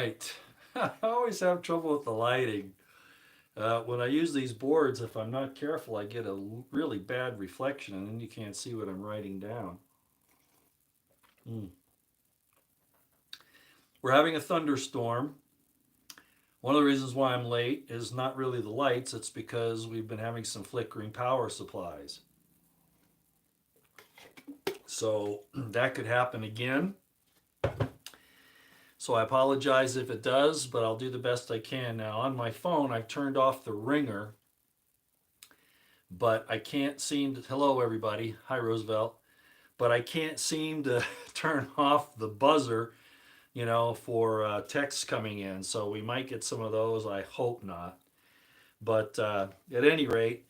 right. I always have trouble with the lighting. When I use these boards, if I'm not careful, I get a really bad reflection and then you can't see what I'm writing down. Mm. We're having a thunderstorm. One of the reasons why I'm late is not really the lights, it's because we've been having some flickering power supplies. So that could happen again. So I apologize if it does, but I'll do the best I can. Now, on my phone, I've turned off the ringer, but I can't seem to. Hello, everybody. Hi, Roosevelt. But I can't seem to turn off the buzzer, for texts coming in. So we might get some of those. I hope not. But at any rate,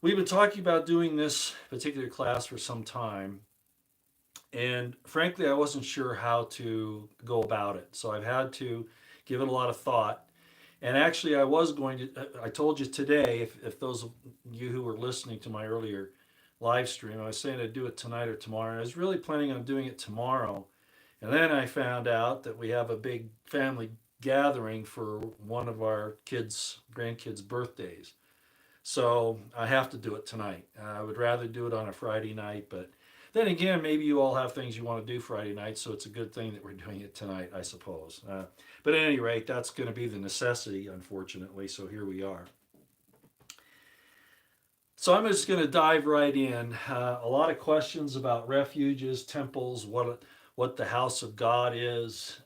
we've been talking about doing this particular class for some time. And frankly, I wasn't sure how to go about it. So I've had to give it a lot of thought. And actually, I told you today, if those of you who were listening to my earlier live stream, I was saying I'd do it tonight or tomorrow. And I was really planning on doing it tomorrow. And then I found out that we have a big family gathering for one of our grandkids' birthdays. So I have to do it tonight. I would rather do it on a Friday night, but then again, maybe you all have things you want to do Friday night, so it's a good thing that we're doing it tonight, I suppose. But at any rate, that's going to be the necessity, unfortunately, so here we are. So I'm just going to dive right in. A lot of questions about refuges, temples, what the house of God is,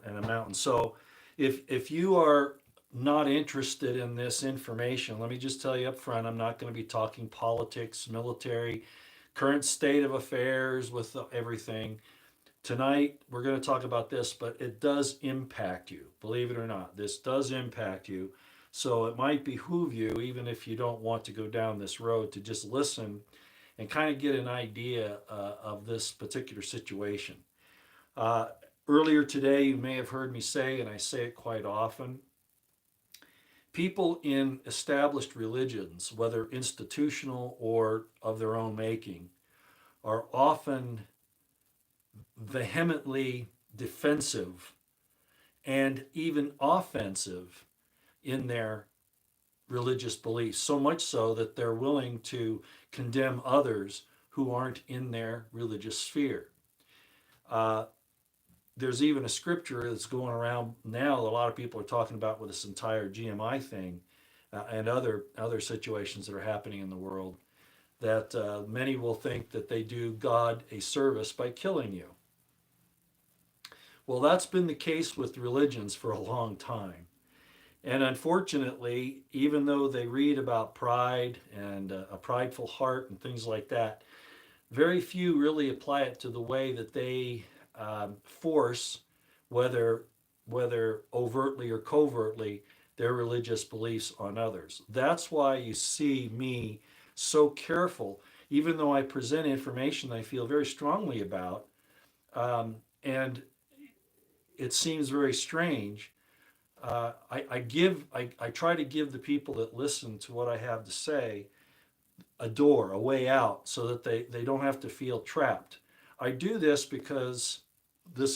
and a mountain. So if you are not interested in this information, let me just tell you up front, I'm not going to be talking politics, military, current state of affairs with everything. Tonight, we're going to talk about this, but it does impact you. Believe it or not, this does impact you. So it might behoove you, even if you don't want to go down this road, to just listen and kind of get an idea of this particular situation. Uh, Earlier today, you may have heard me say, and I say it quite often, people in established religions, whether institutional or of their own making, are often vehemently defensive and even offensive in their religious beliefs, so much so that they're willing to condemn others who aren't in their religious sphere. Uh, there's even a scripture that's going around now that a lot of people are talking about with this entire GMI thing and other situations that are happening in the world, that many will think that they do God a service by killing you. Well, that's been the case with religions for a long time. And unfortunately, even though they read about pride and a prideful heart and things like that, very few really apply it to the way that they force, whether overtly or covertly, their religious beliefs on others. That's why you see me so careful, even though I present information I feel very strongly about, and it seems very strange. I try to give the people that listen to what I have to say a door, a way out, so that they don't have to feel trapped. I do this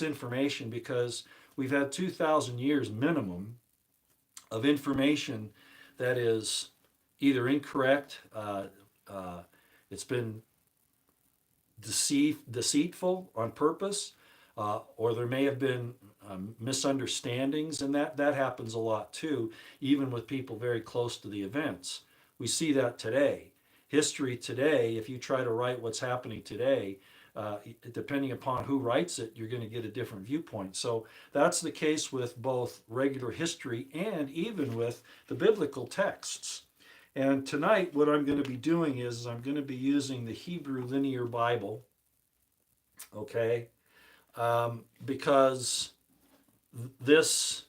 information because we've had 2,000 years minimum of information that is either incorrect, it's been deceitful on purpose, or there may have been misunderstandings, and that happens a lot too, even with people very close to the events. We see that today. History today, if you try to write what's happening today, depending upon who writes it, you're going to get a different viewpoint. So that's the case with both regular history and even with the biblical texts. And tonight, what I'm going to be doing is I'm going to be using the Hebrew Linear Bible, okay? Because this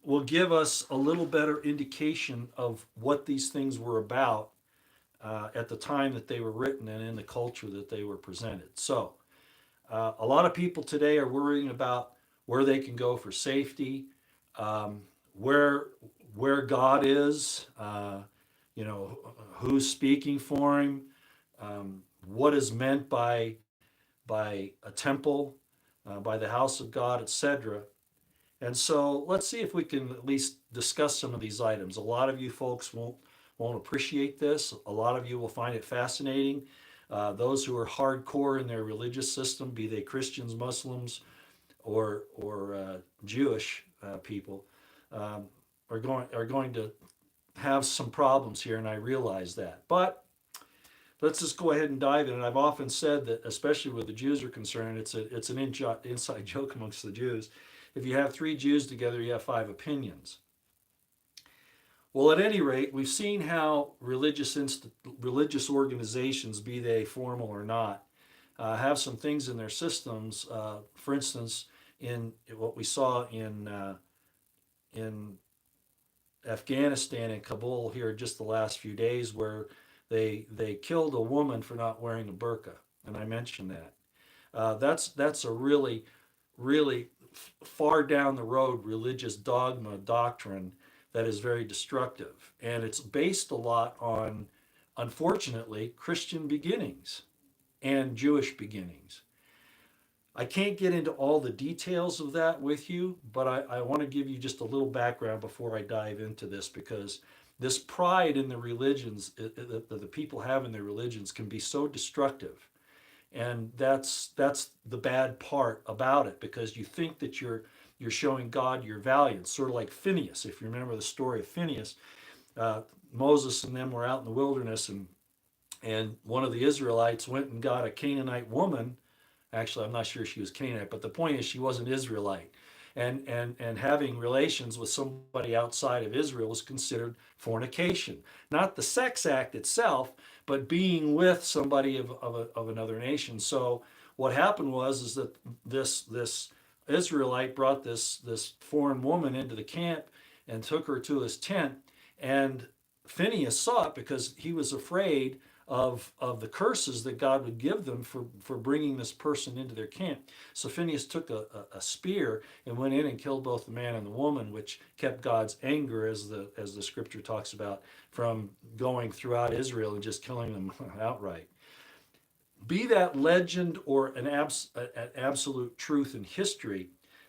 will give us a little better indication of what these things were about at the time that they were written and in the culture that they were presented. So, a lot of people today are worrying about where they can go for safety, where God is, who's speaking for him, what is meant by a temple, by the house of God, etc. And so let's see if we can at least discuss some of these items. A lot of you folks won't appreciate this. A lot of you will find it fascinating. Those who are hardcore in their religious system, be they Christians, Muslims, or Jewish people, um, are going to have some problems here, and I realize that. But let's just go ahead and dive in. And I've often said that, especially with the Jews are concerned, it's an inside joke amongst the Jews. If you have three Jews together, you have five opinions. Well, at any rate, we've seen how religious organizations, be they formal or not, have some things in their systems. For instance, in what we saw in Afghanistan and Kabul here just the last few days, where they killed a woman for not wearing a burqa, and I mentioned that. That's a really far down the road religious dogma doctrine that is very destructive, and it's based a lot on, unfortunately, Christian beginnings and Jewish beginnings. I can't get into all the details of that with you, but I want to give you just a little background before I dive into this, because this pride in the religions that the people have in their religions can be so destructive. And that's the bad part about it, because you think that you're showing God your value. It's sort of like Phineas. If you remember the story of Phineas, Moses and them were out in the wilderness, and one of the Israelites went and got a Canaanite woman. Actually, I'm not sure she was Canaanite, but the point is she wasn't Israelite. And having relations with somebody outside of Israel was considered fornication. Not the sex act itself, but being with somebody of another nation. So what happened was is that this Israelite brought this foreign woman into the camp and took her to his tent. And Phineas saw it because he was afraid of the curses that God would give them for bringing this person into their camp. So Phineas took a spear and went in and killed both the man and the woman, which kept God's anger, as the scripture talks about, from going throughout Israel and just killing them outright. Be that legend or an absolute truth in history,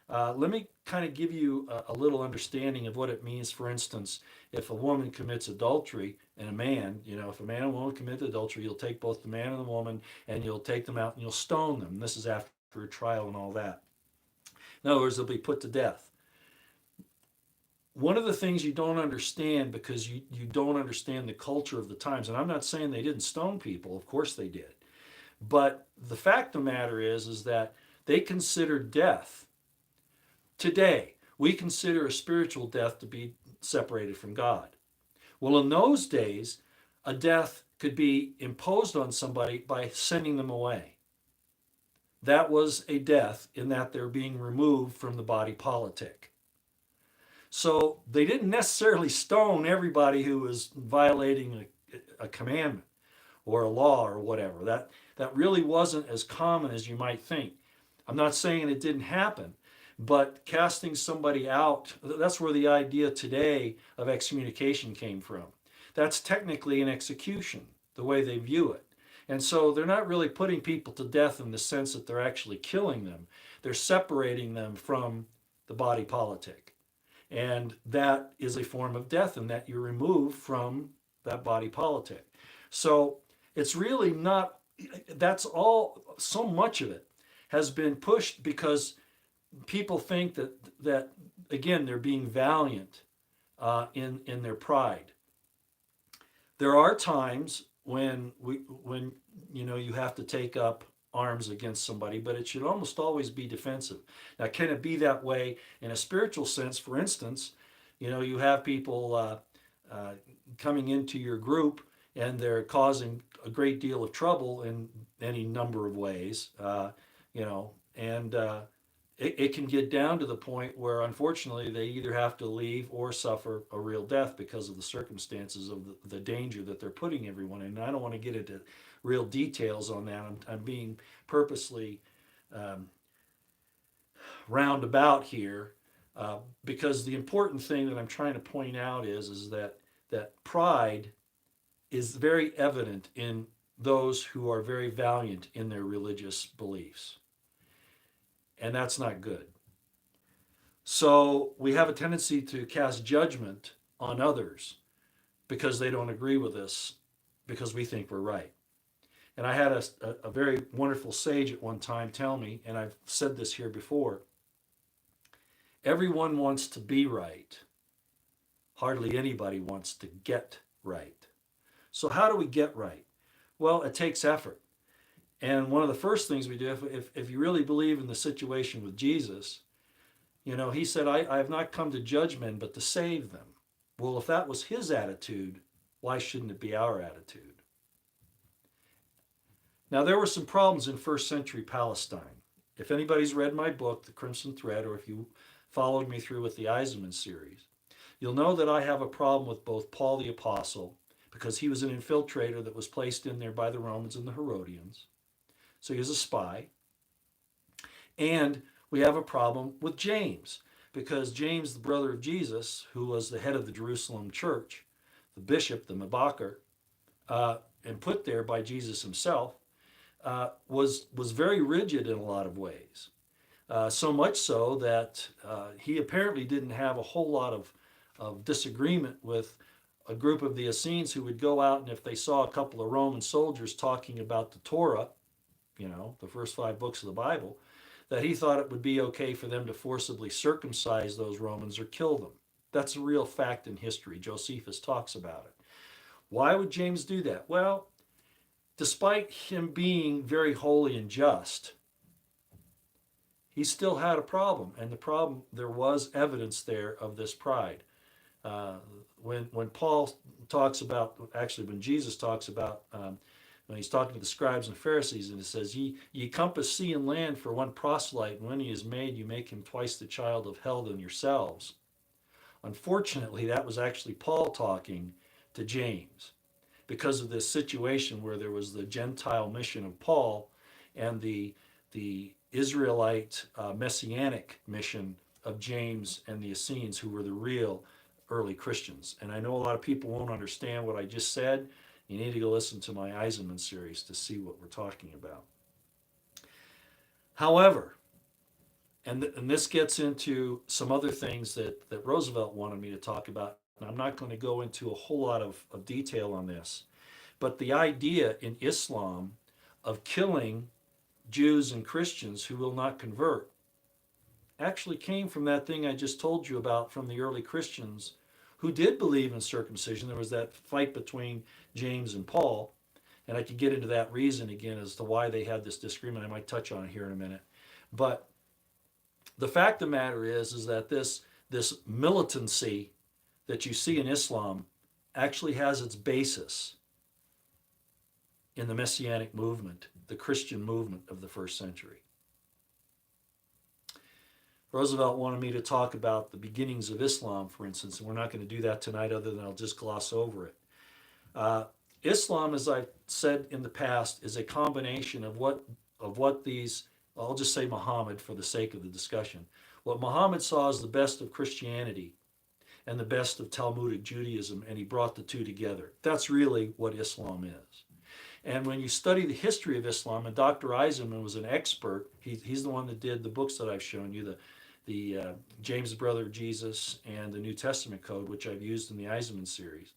let me kind of give you a little understanding of what it means. For instance, if a woman commits adultery and a man, if a man and a woman commit adultery, you'll take both the man and the woman and you'll take them out and you'll stone them. This is after a trial and all that. In other words, they'll be put to death. One of the things you don't understand, because you don't understand the culture of the times, and I'm not saying they didn't stone people, of course they did. But the fact of the matter is that they considered death. Today, we consider a spiritual death to be separated from God. Well, in those days, a death could be imposed on somebody by sending them away. That was a death in that they're being removed from the body politic. So they didn't necessarily stone everybody who was violating a commandment or a law or whatever. That really wasn't as common as you might think. I'm not saying it didn't happen, but casting somebody out, that's where the idea today of excommunication came from. That's technically an execution, the way they view it. And so they're not really putting people to death in the sense that they're actually killing them. They're separating them from the body politic. And that is a form of death, in that you're removed from that body politic. So it's really not, that's all, so much of it has been pushed because people think that again, they're being valiant in their pride. There are times when you have to take up arms against somebody, but it should almost always be defensive. Now, can it be that way in a spiritual sense? For instance, you have people coming into your group and they're causing a great deal of trouble in any number of ways, and it can get down to the point where, unfortunately, they either have to leave or suffer a real death because of the circumstances of the danger that they're putting everyone in. And I don't want to get into real details on that. I'm being purposely roundabout here, because the important thing that I'm trying to point out is that pride is very evident in those who are very valiant in their religious beliefs. and that's not good. So we have a tendency to cast judgment on others because they don't agree with us because we think we're right. And I had a very wonderful sage at one time tell me, and I've said this here before, everyone wants to be right. Hardly anybody wants to get right. So, how do we get right? Well, it takes effort. And one of the first things we do, if you really believe in the situation with Jesus, he said, I have not come to judge men, but to save them. Well, if that was his attitude, why shouldn't it be our attitude? Now, there were some problems in first century Palestine. If anybody's read my book, The Crimson Thread, or if you followed me through with the Eisenman series, you'll know that I have a problem with both Paul the Apostle, because he was an infiltrator that was placed in there by the Romans and the Herodians. So he was a spy. And we have a problem with James, because James, the brother of Jesus, who was the head of the Jerusalem church, the bishop, the Mabaker, and put there by Jesus himself, was very rigid in a lot of ways. So much so that he apparently didn't have a whole lot of disagreement with a group of the Essenes who would go out, and if they saw a couple of Roman soldiers talking about the Torah, the first 5 books of the Bible, that he thought it would be okay for them to forcibly circumcise those Romans or kill them. That's a real fact in history. Josephus talks about it. Why would James do that? Well, despite him being very holy and just, he still had a problem. And the problem, there was evidence there of this pride. When Paul talks about, actually when Jesus talks about, when he's talking to the scribes and Pharisees, and it says, ye compass sea and land for one proselyte, and when he is made, you make him twice the child of hell than yourselves. Unfortunately, that was actually Paul talking to James, because of this situation where there was the Gentile mission of Paul and the Israelite messianic mission of James and the Essenes, who were the real early Christians. And I know a lot of people won't understand what I just said. You need to go listen to my Eisenman series to see what we're talking about. However, and this gets into some other things that Roosevelt wanted me to talk about, and I'm not going to go into a whole lot of detail on this, but the idea in Islam of killing Jews and Christians who will not convert actually came from that thing I just told you about from the early Christians who did believe in circumcision. There was that fight between James and Paul, and I could get into that reason again as to why they had this disagreement. I might touch on it here in a minute. But the fact of the matter is that this militancy that you see in Islam actually has its basis in the Messianic movement, the Christian movement of the first century. Roosevelt wanted me to talk about the beginnings of Islam, for instance, and we're not going to do that tonight, other than I'll just gloss over it. Islam, as I've said in the past, is a combination of what these, I'll just say Muhammad for the sake of the discussion, what Muhammad saw as the best of Christianity and the best of Talmudic Judaism, and he brought the two together. That's really what Islam is. And when you study the history of Islam, and Dr. Eisenman was an expert, he's the one that did the books that I've shown you, the James, the brother of Jesus, and the New Testament Code, which I've used in the Eisenman series.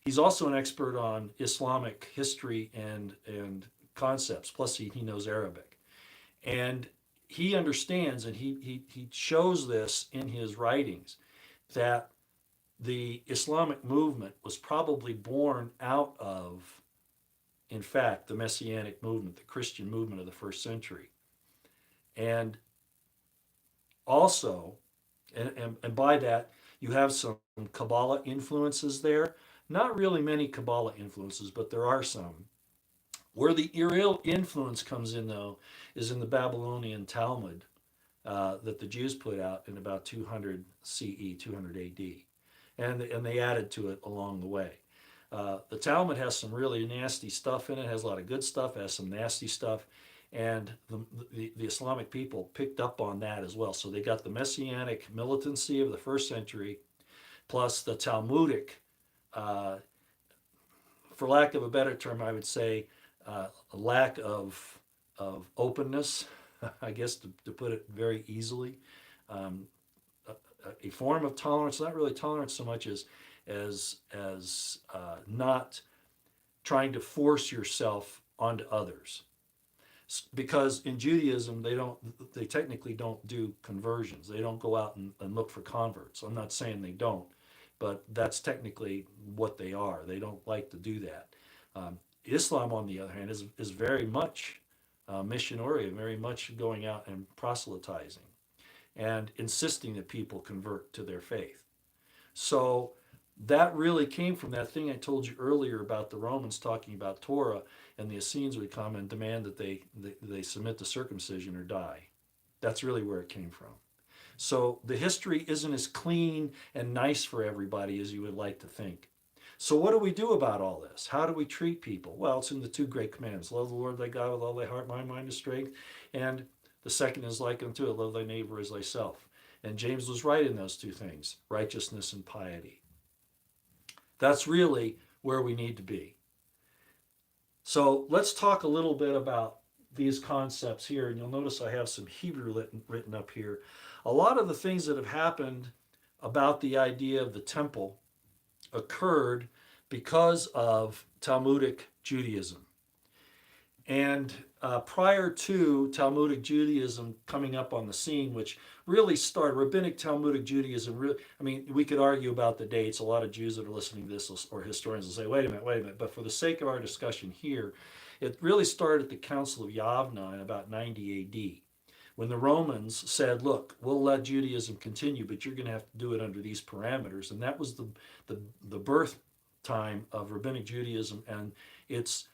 He's also an expert on Islamic history and concepts, plus he knows Arabic. And he understands, and he shows this in his writings, that the Islamic movement was probably born out of, in fact, the Messianic movement, the Christian movement of the first century. And also, and by that, you have some Kabbalah influences there. Not really many Kabbalah influences, but there are some. Where the real influence comes in, though, is in the Babylonian Talmud that the Jews put out in about 200 CE, 200 AD. And they added to it along the way. The Talmud has some really nasty stuff in it, has a lot of good stuff, has some nasty stuff, and the Islamic people picked up on that as well. So they got the Messianic militancy of the first century, plus the Talmudic, for lack of a better term, I would say, a lack of openness I guess to put it very easily. Um, a form of tolerance, not really tolerance so much as not trying to force yourself onto others. Because in Judaism, they technically don't do conversions. They don't go out and look for converts. I'm not saying they don't, but that's technically what they are. They don't like to do that. Islam, on the other hand, is very much mission oriented, very much going out and proselytizing and insisting that people convert to their faith. So that really came from that thing I told you earlier about the Romans talking about Torah, and the Essenes would come and demand that they submit to circumcision or die. That's really where it came from. So the history isn't as clean and nice for everybody as you would like to think. So what do we do about all this? How do we treat people? Well, it's in the two great commandments: love the Lord thy God with all thy heart, mind, and strength. And the second is like unto it: love thy neighbor as thyself. And James was right in those two things: righteousness and piety. That's really where we need to be. So let's talk a little bit about these concepts here. And you'll notice I have some Hebrew written up here. A lot of the things that have happened about the idea of the temple occurred because of Talmudic Judaism. And prior to Talmudic Judaism coming up on the scene, which really started, Rabbinic Talmudic Judaism, really, I mean, we could argue about the dates. A lot of Jews that are listening to this, or historians, will say, wait a minute. But for the sake of our discussion here, it really started at the Council of Yavna in about 90 AD, when the Romans said, look, we'll let Judaism continue, but you're going to have to do it under these parameters. And that was the birth time of Rabbinic Judaism and its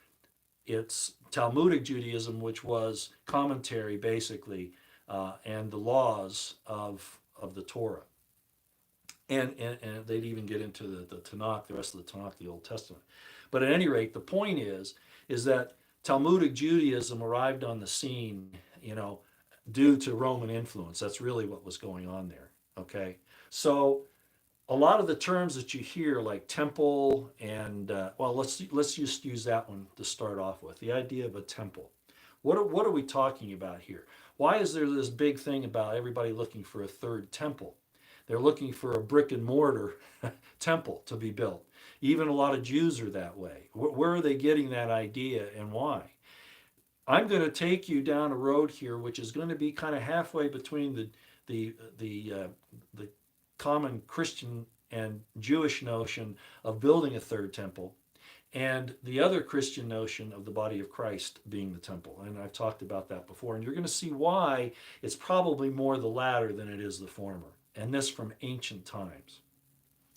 Talmudic Judaism, which was commentary basically, and the laws of the Torah. And they'd even get into the Tanakh, the rest of the Tanakh, the Old Testament. But at any rate, the point is that Talmudic Judaism arrived on the scene, due to Roman influence. That's really what was going on there. Okay, so a lot of the terms that you hear, like temple and let's just use that one to start off with. The idea of a temple. What are we talking about here? Why is there this big thing about everybody looking for a third temple? They're looking for a brick and mortar temple to be built. Even a lot of Jews are that way. Where are they getting that idea and why? I'm going to take you down a road here, which is going to be kind of halfway between the common Christian and Jewish notion of building a third temple, and the other Christian notion of the body of Christ being the temple. And I've talked about that before, and you're going to see why it's probably more the latter than it is the former, and this from ancient times.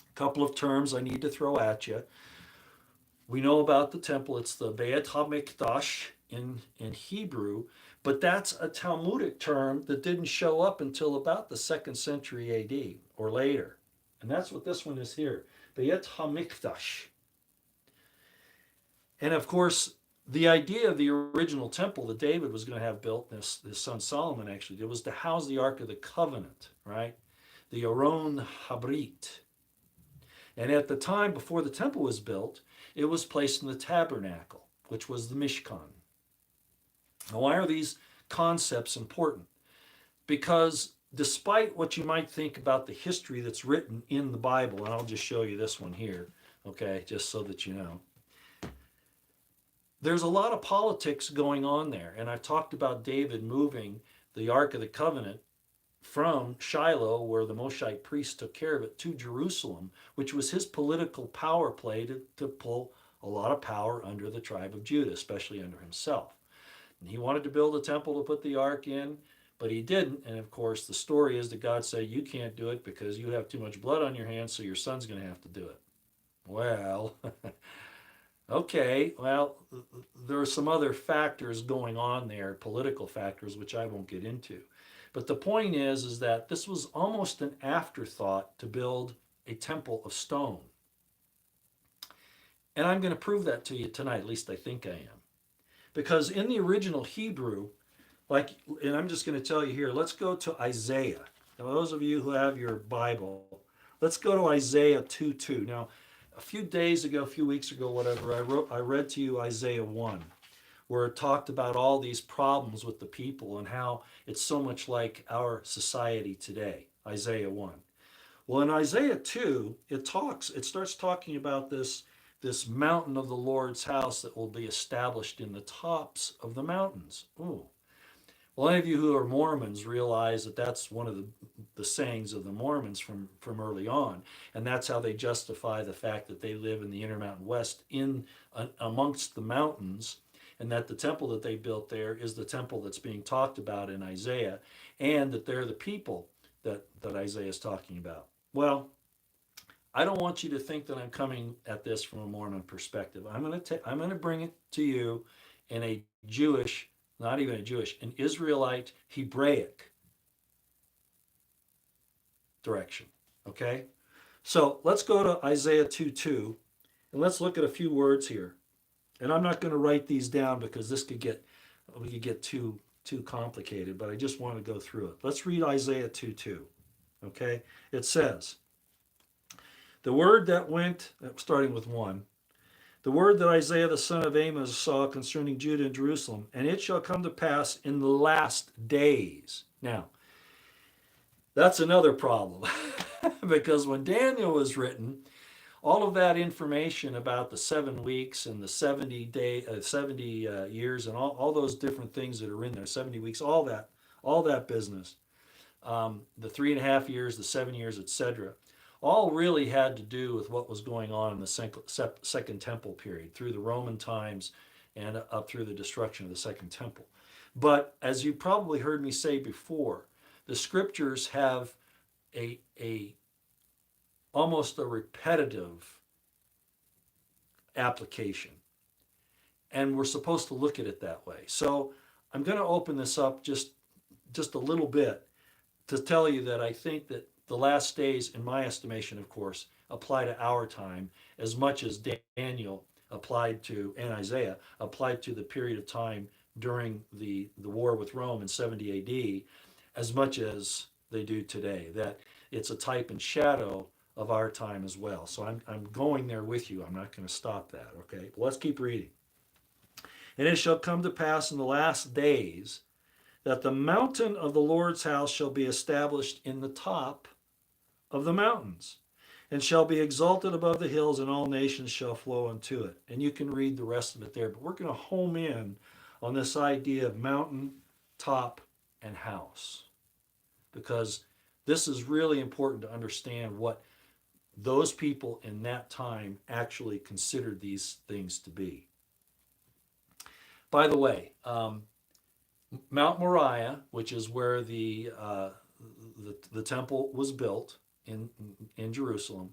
A couple of terms I need to throw at you. We know about the temple. It's the Beit HaMikdash in Hebrew, but that's a Talmudic term that didn't show up until about the 2nd century AD or later. And that's what this one is here, Beit HaMikdash. And of course, the idea of the original temple that David was going to have built, his son Solomon actually did, was to house the Ark of the Covenant, right? The Aron Habrit. And at the time before the temple was built, it was placed in the tabernacle, which was the Mishkan. Now, why are these concepts important? Because despite what you might think about the history that's written in the Bible, and I'll just show you this one here, okay, just so that you know, there's a lot of politics going on there. And I've talked about David moving the Ark of the Covenant from Shiloh, where the Moshite priest took care of it, to Jerusalem, which was his political power play to pull a lot of power under the tribe of Judah, especially under himself. And he wanted to build a temple to put the ark in, but he didn't. And of course, the story is that God said, you can't do it because you have too much blood on your hands, so your son's going to have to do it. Well, okay, well, there are some other factors going on there, political factors, which I won't get into. But the point is that this was almost an afterthought to build a temple of stone. And I'm going to prove that to you tonight, at least I think I am. Because in the original Hebrew, and I'm just going to tell you here, let's go to Isaiah. Now, those of you who have your Bible, let's go to Isaiah 2:2. Now, a few weeks ago, whatever, I read to you Isaiah 1. where it talked about all these problems with the people and how it's so much like our society today. Isaiah 1. Well, in Isaiah 2, it starts talking about this mountain of the Lord's house that will be established in the tops of the mountains. Ooh. Well, any of you who are Mormons realize that that's one of the sayings of the Mormons from early on. And that's how they justify the fact that they live in the Intermountain West amongst the mountains, and that the temple that they built there is the temple that's being talked about in Isaiah, and that they're the people that Isaiah is talking about. Well, I don't want you to think that I'm coming at this from a Mormon perspective. I'm going to bring it to you in a Jewish, not even a Jewish, an Israelite Hebraic direction. Okay? So let's go to Isaiah 2:2, and let's look at a few words here. And I'm not going to write these down because we could get too complicated, but I just want to go through it. Let's read Isaiah 2:2. Okay? It says, the word that went, starting with 1, the word that Isaiah the son of Amos saw concerning Judah and Jerusalem, and it shall come to pass in the last days. Now, that's another problem because when Daniel was written, all of that information about the 7 weeks and the 70 years and all those different things that are in there, 70 weeks, all that business, the 3.5 years, the 7 years, etc., all really had to do with what was going on in the Second Temple period, through the Roman times and up through the destruction of the Second Temple. But as you probably heard me say before, the scriptures have a almost a repetitive application, and we're supposed to look at it that way. So I'm going to open this up just a little bit to tell you that I think that the last days, in my estimation, of course, apply to our time as much as Daniel applied to, and Isaiah applied to the period of time during the war with Rome in 70 AD, as much as they do today. That it's a type and shadow of our time as well. So I'm going there with you. I'm not going to stop that, okay? Well, let's keep reading. And it shall come to pass in the last days that the mountain of the Lord's house shall be established in the top of the mountains, and shall be exalted above the hills, and all nations shall flow unto it. And you can read the rest of it there, but we're going to home in on this idea of mountain, top, and house, because this is really important to understand what those people in that time actually considered these things to be. By the way, Mount Moriah, which is where the temple was built in Jerusalem,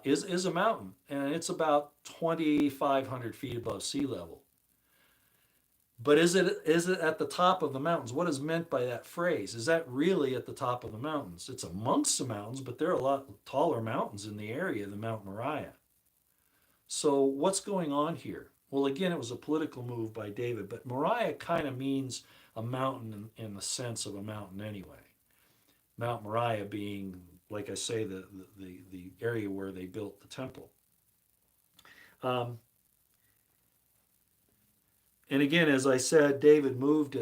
is a mountain, and it's about 2,500 feet above sea level. But is it at the top of the mountains? What is meant by that phrase? Is that really at the top of the mountains? It's amongst the mountains, but there are a lot taller mountains in the area than Mount Moriah. So what's going on here? Well, again, it was a political move by David, but Moriah kind of means a mountain in the sense of a mountain anyway. Mount Moriah being, like I say, the area where they built the temple. And again, as I said, David moved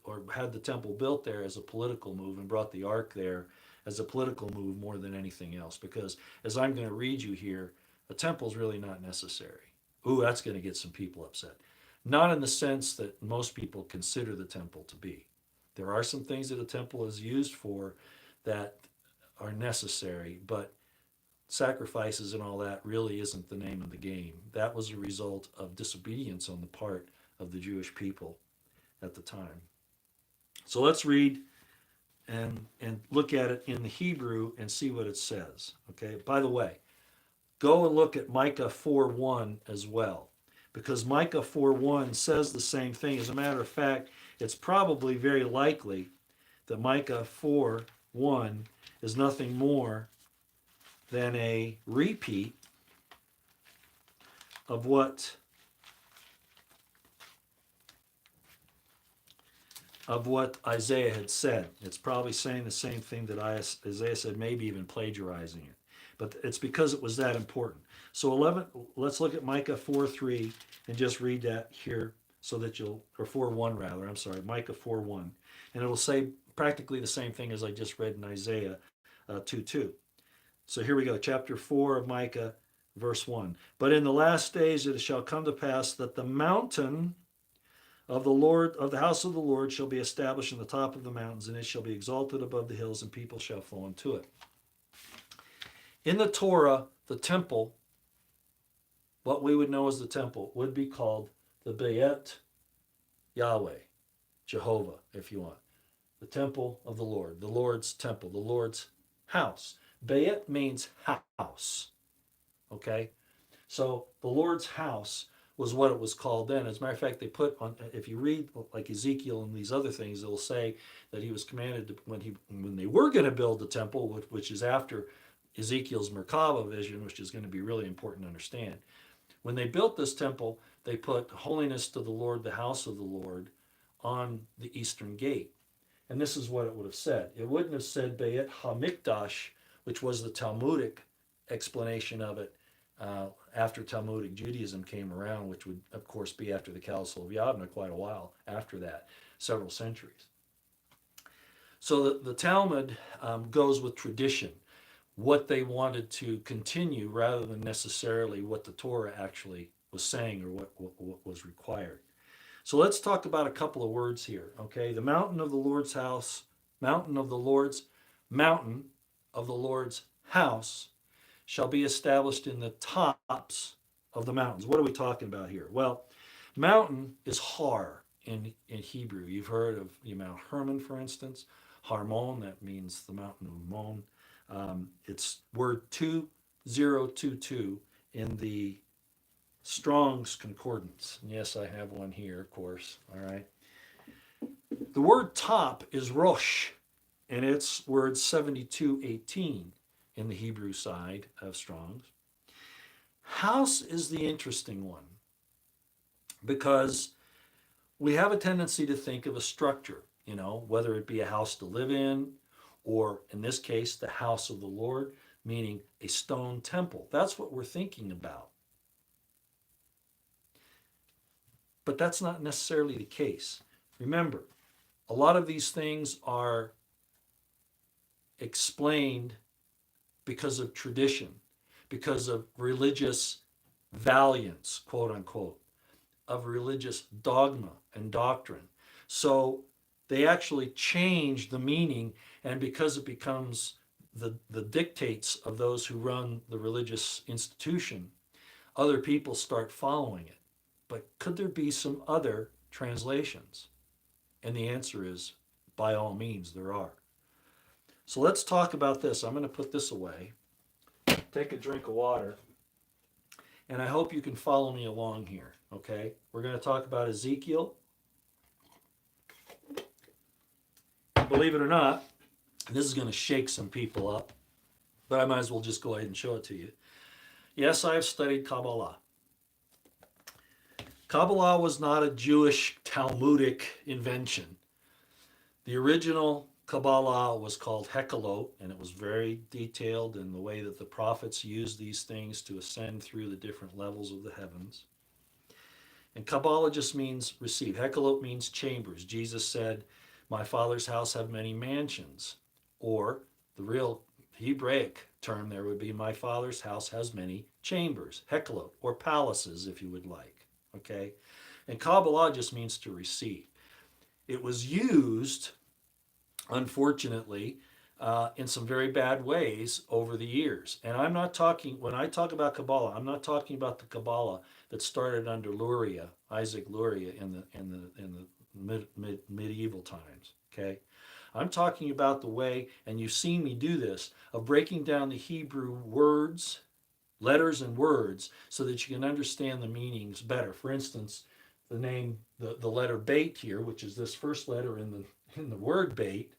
or had the temple built there as a political move, and brought the ark there as a political move more than anything else. Because as I'm going to read you here, a temple is really not necessary. Ooh, that's going to get some people upset. Not in the sense that most people consider the temple to be. There are some things that a temple is used for that are necessary, but sacrifices and all that really isn't the name of the game. That was a result of disobedience on the part of the Jewish people at the time. So let's read and look at it in the Hebrew and see what it says. Okay. By the way, go and look at Micah 4:1 as well, because Micah 4:1 says the same thing. As a matter of fact, it's probably very likely that Micah 4:1 is nothing more than a repeat of what Isaiah had said. It's probably saying the same thing that Isaiah said, maybe even plagiarizing it. But it's because it was that important. So 11, let's look at Micah 4:3 and just read that here so that you'll, or 4:1 rather, I'm sorry, Micah 4:1. And it'll say practically the same thing as I just read in Isaiah 2:2. So here we go, chapter 4 of Micah, verse 1. But in the last days it shall come to pass that the mountain of the Lord, of the house of the Lord, shall be established in the top of the mountains, and it shall be exalted above the hills, and people shall flow into it. In the Torah, the temple, what we would know as the temple, would be called the Beit Yahweh, Jehovah, if you want. The temple of the Lord's temple, the Lord's house. Beit means house. Okay? So the Lord's house was what it was called then. As a matter of fact, they put on, if you read like Ezekiel and these other things, it'll say that he was commanded to, when they were going to build the temple, which is after Ezekiel's Merkaba vision, which is going to be really important to understand. When they built this temple, they put holiness to the Lord, the house of the Lord, on the eastern gate. And this is what it would have said. It wouldn't have said Beit HaMikdash, which was the Talmudic explanation of it after Talmudic Judaism came around, which would, of course, be after the Council of Yavna, quite a while after that, several centuries. So the Talmud goes with tradition, what they wanted to continue rather than necessarily what the Torah actually was saying or what was required. So let's talk about a couple of words here, okay? The mountain of the Lord's house, mountain of the Lord's house shall be established in the tops of the mountains. What are we talking about here? Well, mountain is har in Hebrew. You've heard of Mount Hermon, for instance. Harmon, that means the mountain of Mon. It's word 2022 in the Strong's Concordance. Yes, I have one here, of course. All right. The word top is rosh, and it's word 7218 in the Hebrew side of Strong's. House is the interesting one because we have a tendency to think of a structure, whether it be a house to live in, or in this case, the house of the Lord, meaning a stone temple. That's what we're thinking about. But that's not necessarily the case. Remember, a lot of these things are explained because of tradition, because of religious valiance, quote unquote, of religious dogma and doctrine. So they actually change the meaning, and because it becomes the dictates of those who run the religious institution, other people start following it. But could there be some other translations? And the answer is, by all means, there are. So let's talk about this. I'm going to put this away, take a drink of water, and I hope you can follow me along here, okay? We're going to talk about Ezekiel. Believe it or not, this is going to shake some people up, but I might as well just go ahead and show it to you. Yes, I have studied Kabbalah. Kabbalah was not a Jewish Talmudic invention. The original Kabbalah was called Hekkelot, and it was very detailed in the way that the prophets used these things to ascend through the different levels of the heavens. And Kabbalah just means receive. Hekkelot means chambers. Jesus said, "My Father's house have many mansions." Or the real Hebraic term there would be, "My Father's house has many chambers." Hekkelot, or palaces, if you would like. Okay? And Kabbalah just means to receive. It was used, unfortunately, in some very bad ways over the years. And I'm not talking, when I talk about Kabbalah, I'm not talking about the Kabbalah that started under Luria, Isaac Luria, in the medieval times. Okay? I'm talking about the way, and you've seen me do this, of breaking down the Hebrew words, letters and words, so that you can understand the meanings better. For instance, the name, the letter Beit here, which is this first letter in the word Beit.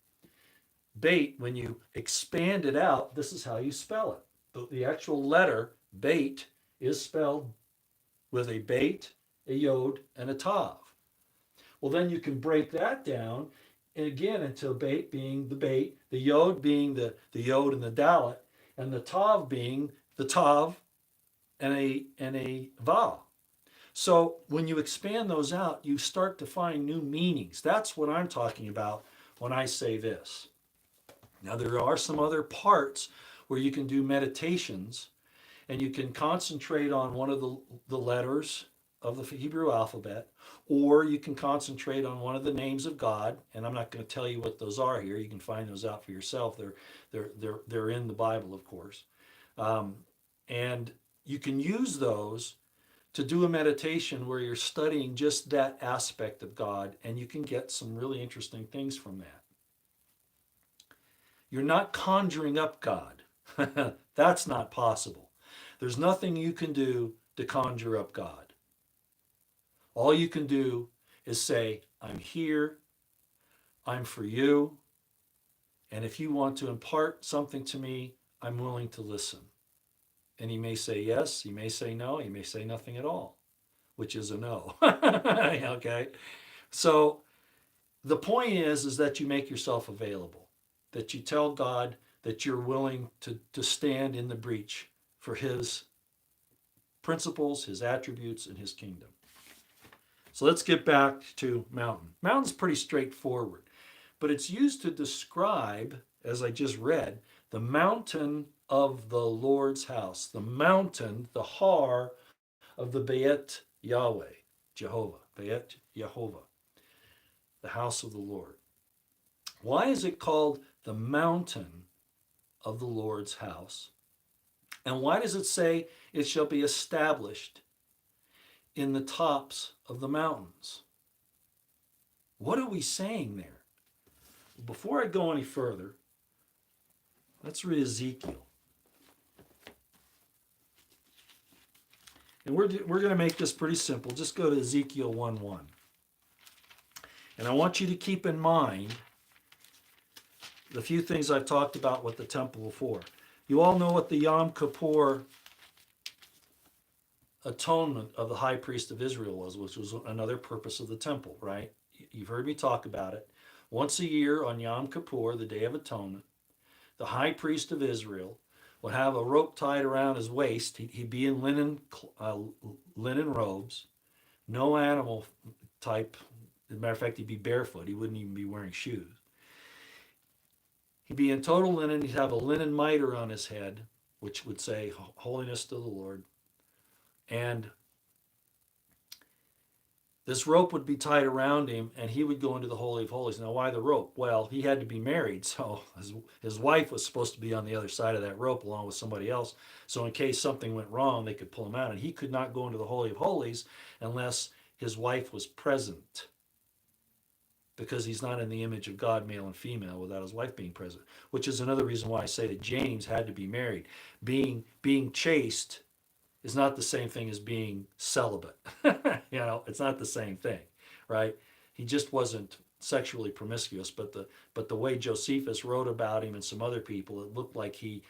Beit, when you expand it out, this is how you spell it. The actual letter Beit is spelled with a Beit, a Yod, and a Tav. Well, then you can break that down, and again, into Beit being the Beit, the Yod being the Yod and the Dalet, and the tav being the tav and a vav. So when you expand those out, you start to find new meanings. That's what I'm talking about when I say this. Now, there are some other parts where you can do meditations and you can concentrate on one of the letters of the Hebrew alphabet, or you can concentrate on one of the names of God. And I'm not going to tell you what those are here. You can find those out for yourself. They're in the Bible, of course. And you can use those to do a meditation where you're studying just that aspect of God, and you can get some really interesting things from that. You're not conjuring up God. That's not possible. There's nothing you can do to conjure up God. All you can do is say, I'm here, I'm for you, and if you want to impart something to me, I'm willing to listen. And he may say yes, he may say no, he may say nothing at all, which is a no. Okay? So the point is that you make yourself available, that you tell God that you're willing to stand in the breach for his principles, his attributes, and his kingdom. So let's get back to mountain. Mountain's pretty straightforward, but it's used to describe, as I just read, the mountain of the Lord's house, the mountain, the har of the Beit Yahweh, Jehovah, Beit Yehovah, the house of the Lord. Why is it called the mountain of the Lord's house? And why does it say it shall be established in the tops of the mountains? What are we saying there? Before I go any further, let's read Ezekiel. And we're going to make this pretty simple. Just go to Ezekiel 1:1. And I want you to keep in mind the few things I've talked about with the temple before. You all know what the Yom Kippur atonement of the high priest of Israel was, which was another purpose of the temple, right? You've heard me talk about it. Once a year on Yom Kippur, the Day of Atonement, the high priest of Israel would have a rope tied around his waist. He'd be in linen robes, no animal type. As a matter of fact, he'd be barefoot. He wouldn't even be wearing shoes. He'd be in total linen. He'd have a linen mitre on his head, which would say, Holiness to the Lord. And this rope would be tied around him, and he would go into the Holy of Holies. Now, why the rope? Well, he had to be married, so his wife was supposed to be on the other side of that rope along with somebody else. So in case something went wrong, they could pull him out. And he could not go into the Holy of Holies unless his wife was present, because he's not in the image of God, male and female, without his wife being present, which is another reason why I say that James had to be married. Being chaste is not the same thing as being celibate. It's not the same thing, right? He just wasn't sexually promiscuous, but the way Josephus wrote about him and some other people, it looked like he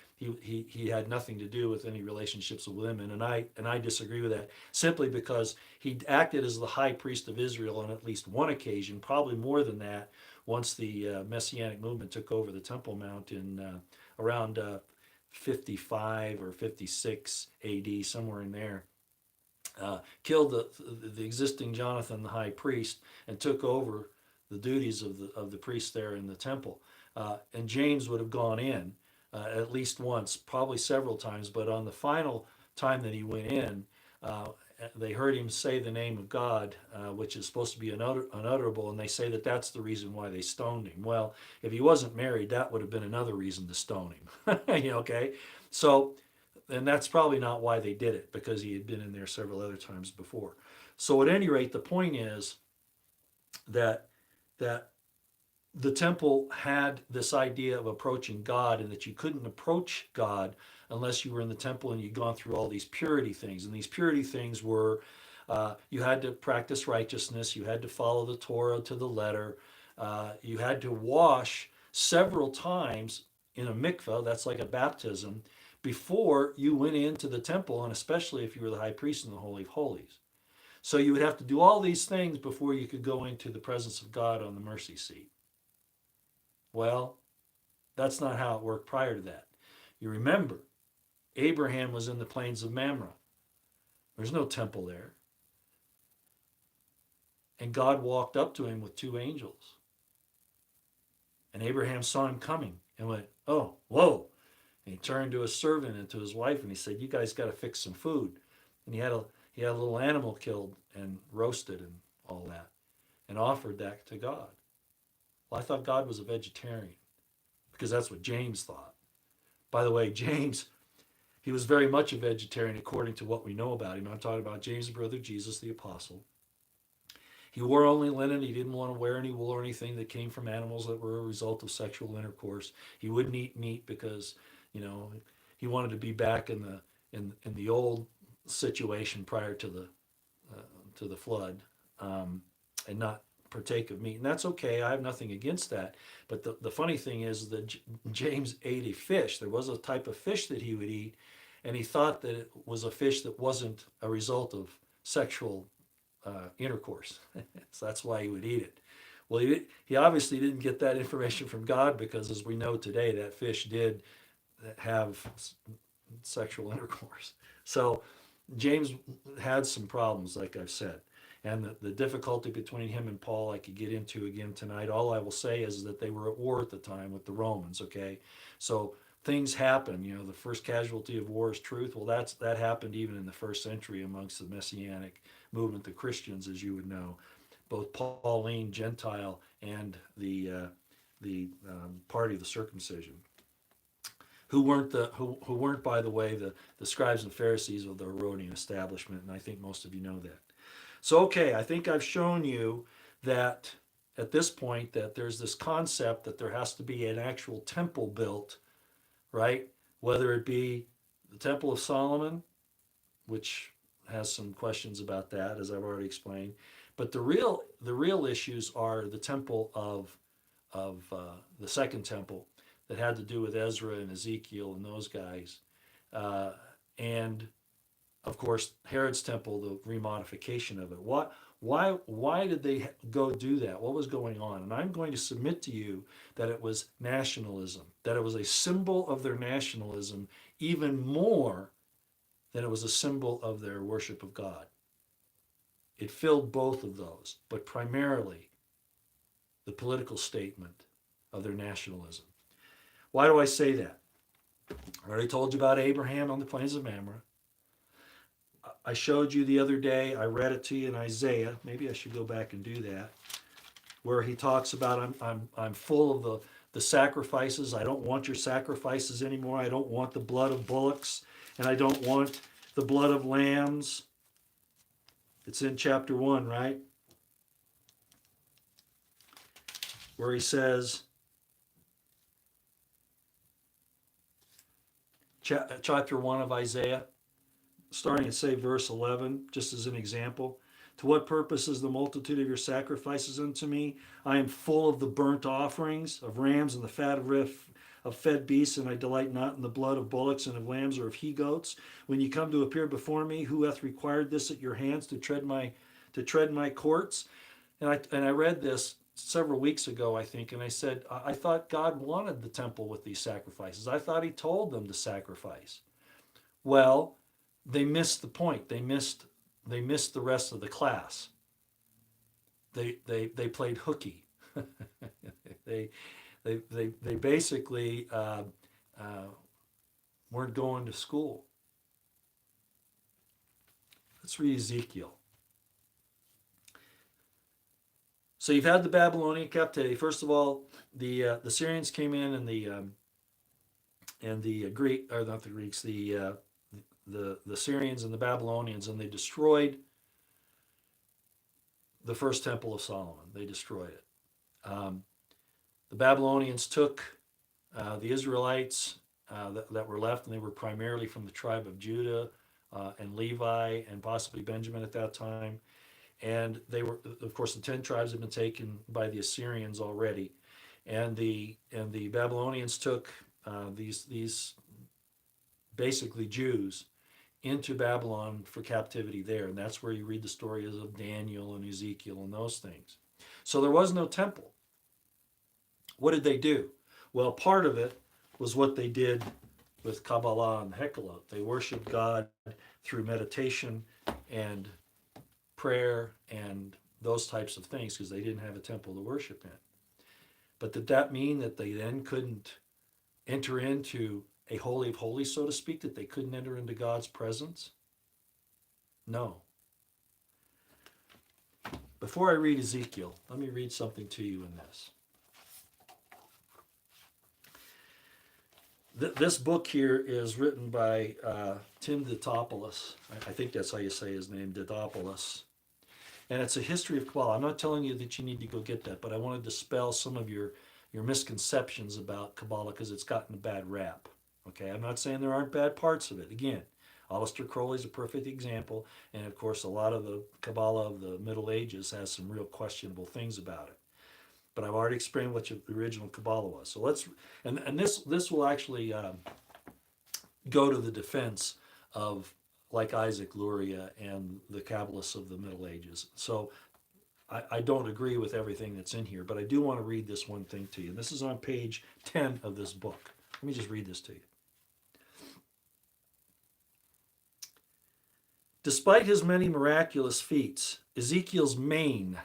had nothing to do with any relationships with women, and I disagree with that, simply because he acted as the high priest of Israel on at least one occasion, probably more than that, once the Messianic movement took over the Temple Mount in around 55 or 56 AD, somewhere in there. Killed the existing Jonathan, the high priest, and took over the duties of the priest there in the temple. And James would have gone in at least once, probably several times, but on the final time that he went in, they heard him say the name of God, which is supposed to be unutterable, and they say that that's the reason why they stoned him. Well, if he wasn't married, that would have been another reason to stone him. Okay? So, and that's probably not why they did it, because he had been in there several other times before. So at any rate, the point is that the temple had this idea of approaching God, and that you couldn't approach God unless you were in the temple and you'd gone through all these purity things. And these purity things were, you had to practice righteousness, you had to follow the Torah to the letter, you had to wash several times in a mikveh, that's like a baptism, before you went into the temple, and especially if you were the high priest in the Holy of Holies. So you would have to do all these things before you could go into the presence of God on the mercy seat. Well, that's not how it worked prior to that. You remember, Abraham was in the plains of Mamre. There's no temple there. And God walked up to him with two angels. And Abraham saw him coming and went, oh, whoa. And he turned to his servant and to his wife and he said, you guys got to fix some food. And he had a little animal killed and roasted and all that and offered that to God. Well, I thought God was a vegetarian because that's what James thought. By the way, James, he was very much a vegetarian according to what we know about him. I'm talking about James' brother Jesus, the apostle. He wore only linen. He didn't want to wear any wool or anything that came from animals that were a result of sexual intercourse. He wouldn't eat meat because, he wanted to be back in the old situation prior to the flood, and not partake of meat. And that's okay. I have nothing against that. But the funny thing is that James ate a fish. There was a type of fish that he would eat, and he thought that it was a fish that wasn't a result of sexual intercourse. So that's why he would eat it. Well, he obviously didn't get that information from God because, as we know today, that fish did have sexual intercourse. So James had some problems, like I've said. And the difficulty between him and Paul I could get into again tonight. All I will say is that they were at war at the time with the Romans, okay? So things happen. The first casualty of war is truth. Well, that happened even in the first century amongst the Messianic movement, the Christians, as you would know, both Pauline, Gentile, and the party of the circumcision, who weren't, by the way, the scribes and Pharisees of the Herodian establishment, and I think most of you know that. So, okay, I think I've shown you that at this point that there's this concept that there has to be an actual temple built, right? Whether it be the Temple of Solomon, which has some questions about that, as I've already explained, but the real issues are the temple of the second temple that had to do with Ezra and Ezekiel and those guys, and of course Herod's temple, the remodification of it. Why did they go do that? What was going on? And I'm going to submit to you that it was nationalism, that it was a symbol of their nationalism, even more than it was a symbol of their worship of God. It filled both of those, but primarily the political statement of their nationalism. Why do I say that? I already told you about Abraham on the plains of Mamre. I showed you the other day, I read it to you in Isaiah. Maybe I should go back and do that, where he talks about I'm full of the sacrifices. I don't want your sacrifices anymore. I don't want the blood of bullocks, and I don't want the blood of lambs. It's in chapter 1, right? Where he says, chapter 1 of Isaiah, starting at, say, verse 11, just as an example. To what purpose is the multitude of your sacrifices unto me? I am full of the burnt offerings of rams and the fat of fed beasts, and I delight not in the blood of bullocks and of lambs or of he-goats. When you come to appear before me, who hath required this at your hands to tread my courts? And I read this several weeks ago, I think, and I said, I thought God wanted the temple with these sacrifices. I thought he told them to sacrifice. Well, they missed the point. They missed the rest of the class. They played hooky. they basically weren't going to school. Let's read Ezekiel. So you've had the Babylonian captivity. First of all, the Syrians came in, and the Greek, or not the Greeks, the Syrians and the Babylonians, and they destroyed the first temple of Solomon. They destroyed it. The Babylonians took the Israelites that were left, and they were primarily from the tribe of Judah and Levi and possibly Benjamin at that time. And they were, of course, the 10 tribes had been taken by the Assyrians already, and the Babylonians took these basically Jews into Babylon for captivity there, and that's where you read the stories of Daniel and Ezekiel and those things. So there was no temple. What did they do? Well, part of it was what they did with Kabbalah and Hekala. They worshiped God through meditation and prayer and those types of things because they didn't have a temple to worship in. But did that mean that they then couldn't enter into a holy of holies, so to speak, that they couldn't enter into God's presence? No. Before I read Ezekiel, let me read something to you in this. This book here is written by Tim Ditopoulos. I think that's how you say his name, Ditopoulos. And it's a history of Kabbalah. I'm not telling you that you need to go get that, but I want to dispel some of your misconceptions about Kabbalah because it's gotten a bad rap. Okay, I'm not saying there aren't bad parts of it. Again, Aleister Crowley is a perfect example, and of course, a lot of the Kabbalah of the Middle Ages has some real questionable things about it. But I've already explained what the original Kabbalah was. So let's, and this will actually go to the defense of like Isaac Luria and the Kabbalists of the Middle Ages. So I don't agree with everything that's in here, but I do want to read this one thing to you. And this is on page 10 of this book. Let me just read this to you. Despite his many miraculous feats, Ezekiel's main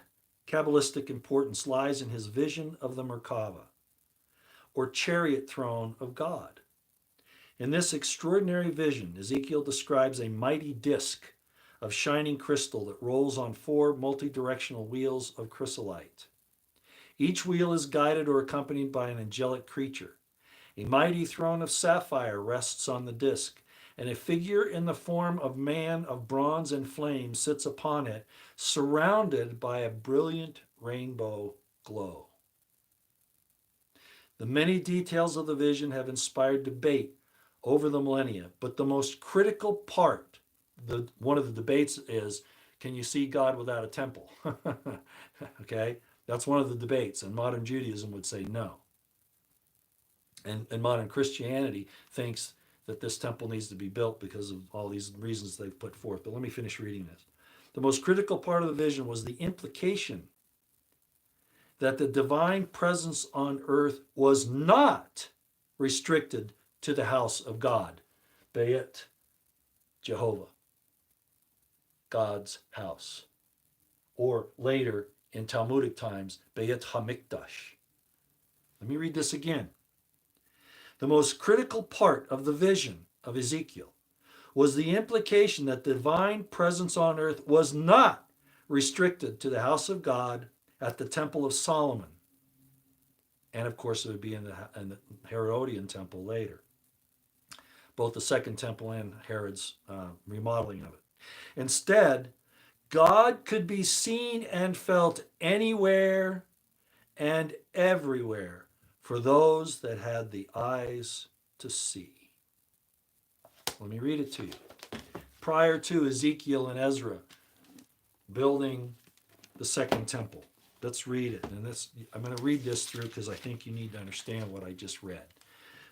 Kabbalistic importance lies in his vision of the Merkaba, or chariot throne of God. In this extraordinary vision, Ezekiel describes a mighty disk of shining crystal that rolls on 4 multi-directional wheels of chrysolite. Each wheel is guided or accompanied by an angelic creature. A mighty throne of sapphire rests on the disk, and a figure in the form of man of bronze and flame sits upon it, surrounded by a brilliant rainbow glow. The many details of the vision have inspired debate over the millennia, but the most critical part, one of the debates is, can you see God without a temple? Okay, that's one of the debates, and modern Judaism would say no. And modern Christianity thinks that this temple needs to be built because of all these reasons they've put forth. But let me finish reading this. The most critical part of the vision was the implication that the divine presence on earth was not restricted to the house of God, Beit Jehovah, God's house, or later in Talmudic times, Beit HaMikdash. Let me read this again. The most critical part of the vision of Ezekiel was the implication that the divine presence on earth was not restricted to the house of God at the Temple of Solomon. And of course, it would be in the Herodian temple later. Both the second temple and Herod's remodeling of it. Instead, God could be seen and felt anywhere and everywhere for those that had the eyes to see. Let me read it to you. Prior to Ezekiel and Ezra building the second temple, let's read it. And I'm going to read this through because I think you need to understand what I just read.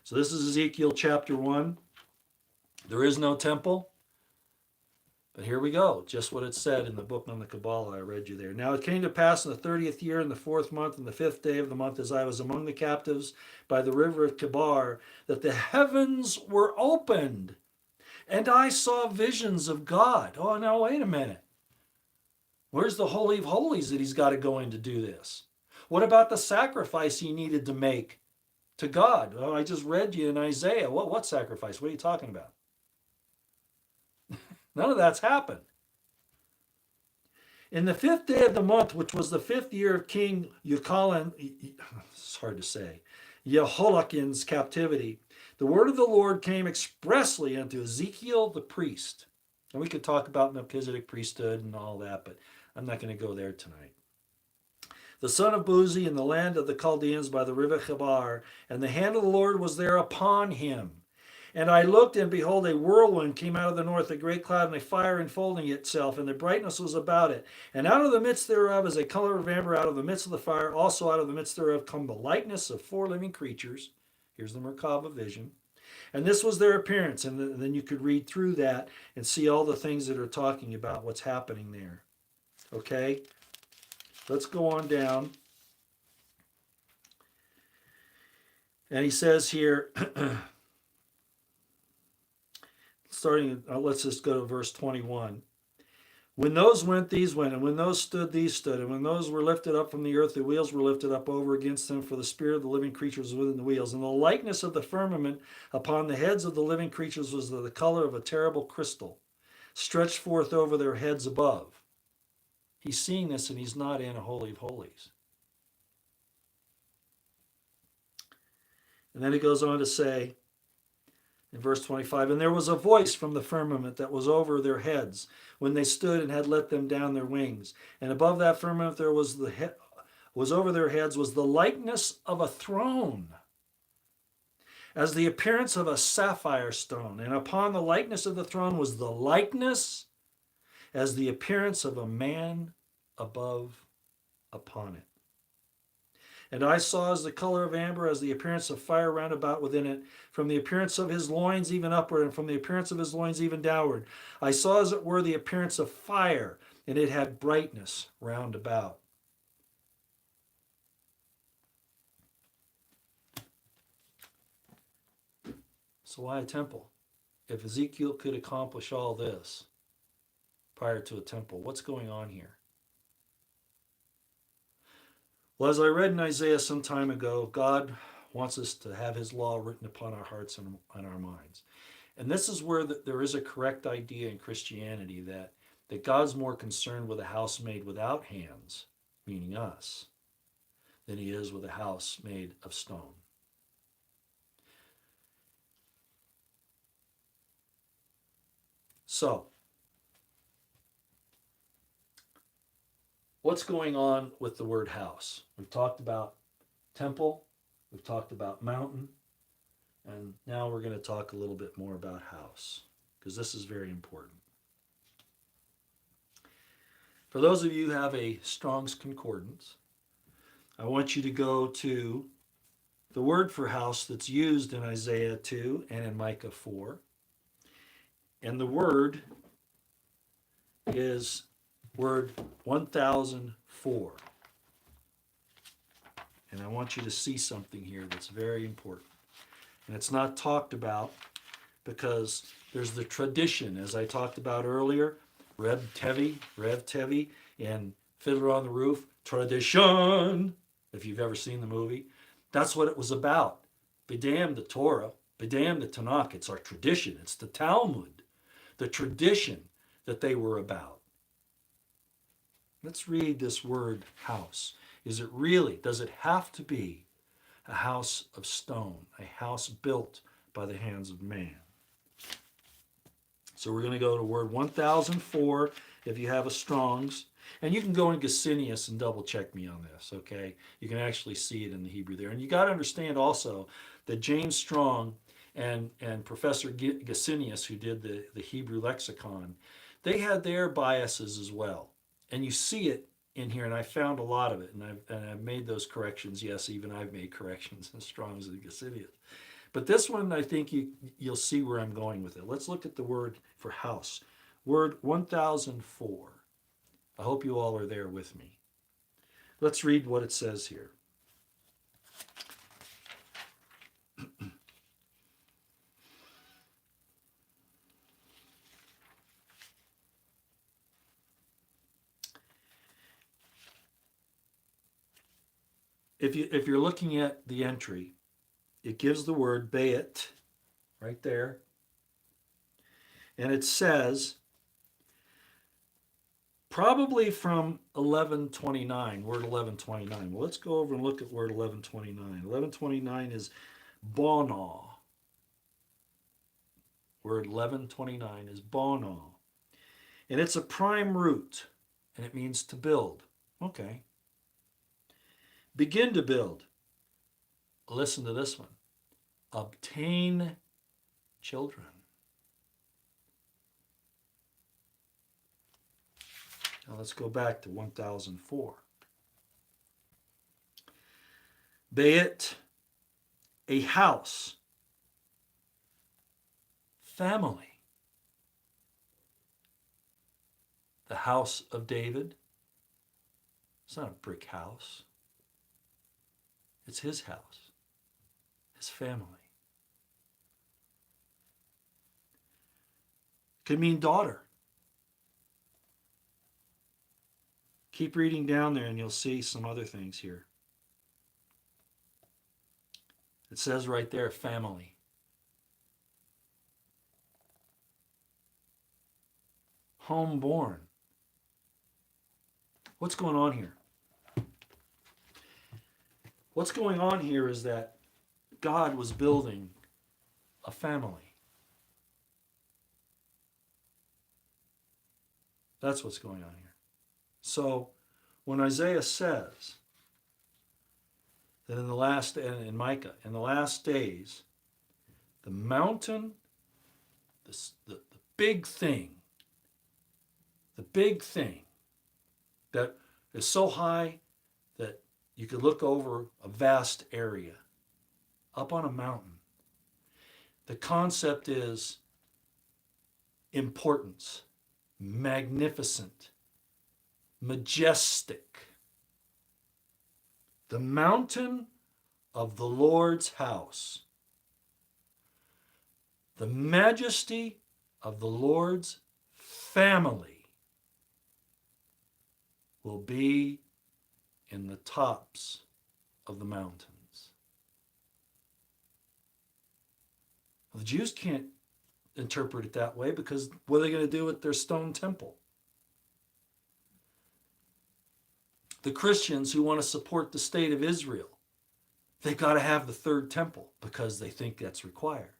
So this is Ezekiel Chapter 1. There is no temple. But here we go, just what it said in the book on the Kabbalah I read you there. Now it came to pass in the 30th year, in the 4th month, in the 5th day of the month, as I was among the captives by the river of Kebar, that the heavens were opened, and I saw visions of God. Oh, now wait a minute. Where's the Holy of Holies that he's got to go in to do this? What about the sacrifice he needed to make to God? Oh, I just read you in Isaiah. What sacrifice? What are you talking about? None of that's happened. In the 5th day of the month, which was the 5th year of King Yehoiakim, it's hard to say, Jehoiakim's captivity, the word of the Lord came expressly unto Ezekiel the priest. And we could talk about Melchizedek priesthood and all that, but I'm not going to go there tonight. The son of Buzi in the land of the Chaldeans by the river Chebar, and the hand of the Lord was there upon him. And I looked, and behold, a whirlwind came out of the north, a great cloud, and a fire enfolding itself, and the brightness was about it. And out of the midst thereof, as a color of amber, out of the midst of the fire, also out of the midst thereof, come the likeness of 4 living creatures. Here's the Merkaba Vision. And this was their appearance. And then you could read through that and see all the things that are talking about what's happening there. Okay? Let's go on down. And he says here... let's just go to verse 21. When those went, these went, and when those stood, these stood, and when those were lifted up from the earth, the wheels were lifted up over against them, for the spirit of the living creatures was within the wheels. And the likeness of the firmament upon the heads of the living creatures was the color of a terrible crystal, stretched forth over their heads above. He's seeing this, and he's not in a holy of holies. And then he goes on to say, in verse 25, and there was a voice from the firmament that was over their heads when they stood and had let them down their wings. And above that firmament there was over their heads was the likeness of a throne, as the appearance of a sapphire stone. And upon the likeness of the throne was the likeness as the appearance of a man above upon it. And I saw as the color of amber, as the appearance of fire round about within it, from the appearance of his loins even upward, and from the appearance of his loins even downward. I saw as it were the appearance of fire, and it had brightness round about. So why a temple? If Ezekiel could accomplish all this prior to a temple, what's going on here? Well, as I read in Isaiah some time ago, God wants us to have his law written upon our hearts and our minds. And this is where there is a correct idea in Christianity that God's more concerned with a house made without hands, meaning us, than he is with a house made of stone. So, what's going on with the word house? We've talked about temple, we've talked about mountain, and now we're going to talk a little bit more about house, because this is very important. For those of you who have a Strong's Concordance, I want you to go to the word for house that's used in Isaiah 2 and in Micah 4. And the word is word 1004. And I want you to see something here that's very important. And it's not talked about because there's the tradition, as I talked about earlier, Reb Tevi, and Fiddler on the Roof, tradition, if you've ever seen the movie. That's what it was about. Bedam the Torah, Bedam the Tanakh, it's our tradition, it's the Talmud, the tradition that they were about. Let's read this word house. Is it really, does it have to be a house of stone, a house built by the hands of man? So we're going to go to word 1004 if you have a Strong's. And you can go in Gesenius and double check me on this, okay? You can actually see it in the Hebrew there. And you got to understand also that James Strong and Professor Gesenius, who did the Hebrew lexicon, they had their biases as well. And you see it in here, and I found a lot of it, and I've made those corrections. Yes, even I've made corrections in Strong's and Gesenius. But this one, I think you'll see where I'm going with it. Let's look at the word for house. Word 1004. I hope you all are there with me. Let's read what it says here. If you're looking at the entry, it gives the word Beit right there. And it says, probably from 1129, word 1129. Well, let's go over and look at word 1129. 1129 is Bona. Word 1129 is Bona. And it's a prime root, and it means to build. Okay. Begin to build. Listen to this one. Obtain children. Now let's go back to 1004. Beit, a house, family. The house of David. It's not a brick house. It's his house, his family. Could mean daughter. Keep reading down there and you'll see some other things here. It says right there, family. Homeborn. What's going on here? What's going on here is that God was building a family. That's what's going on here. So when Isaiah says that in the last, and in Micah, in the last days, the mountain, the big thing that is so high that you could look over a vast area, up on a mountain. The concept is importance, magnificent, majestic. The mountain of the Lord's house. The majesty of the Lord's family will be in the tops of the mountains. Well, the Jews can't interpret it that way because what are they going to do with their stone temple? The Christians who want to support the state of Israel, they've got to have the third temple because they think that's required.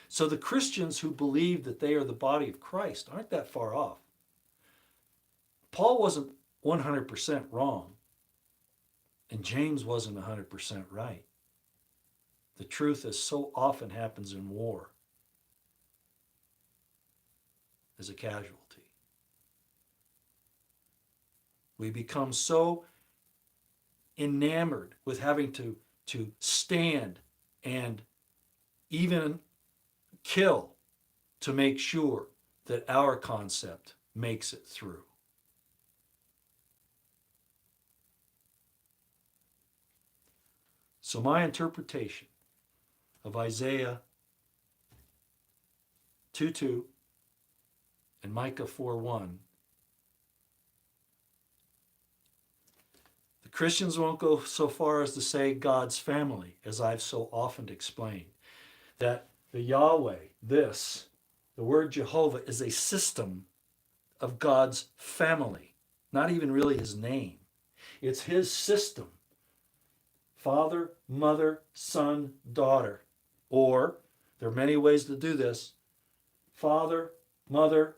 So the Christians who believe that they are the body of Christ aren't that far off. Paul wasn't 100% wrong, and James wasn't 100% right. The truth, as so often happens in war, is a casualty. We become so enamored with having to stand and even kill to make sure that our concept makes it through. So my interpretation of Isaiah 2:2 and Micah 4:1, the Christians won't go so far as to say God's family, as I've so often explained, that the Yahweh, the word Jehovah, is a system of God's family, not even really his name. It's his system. Father, mother, son, daughter. Or, there are many ways to do this, father, mother,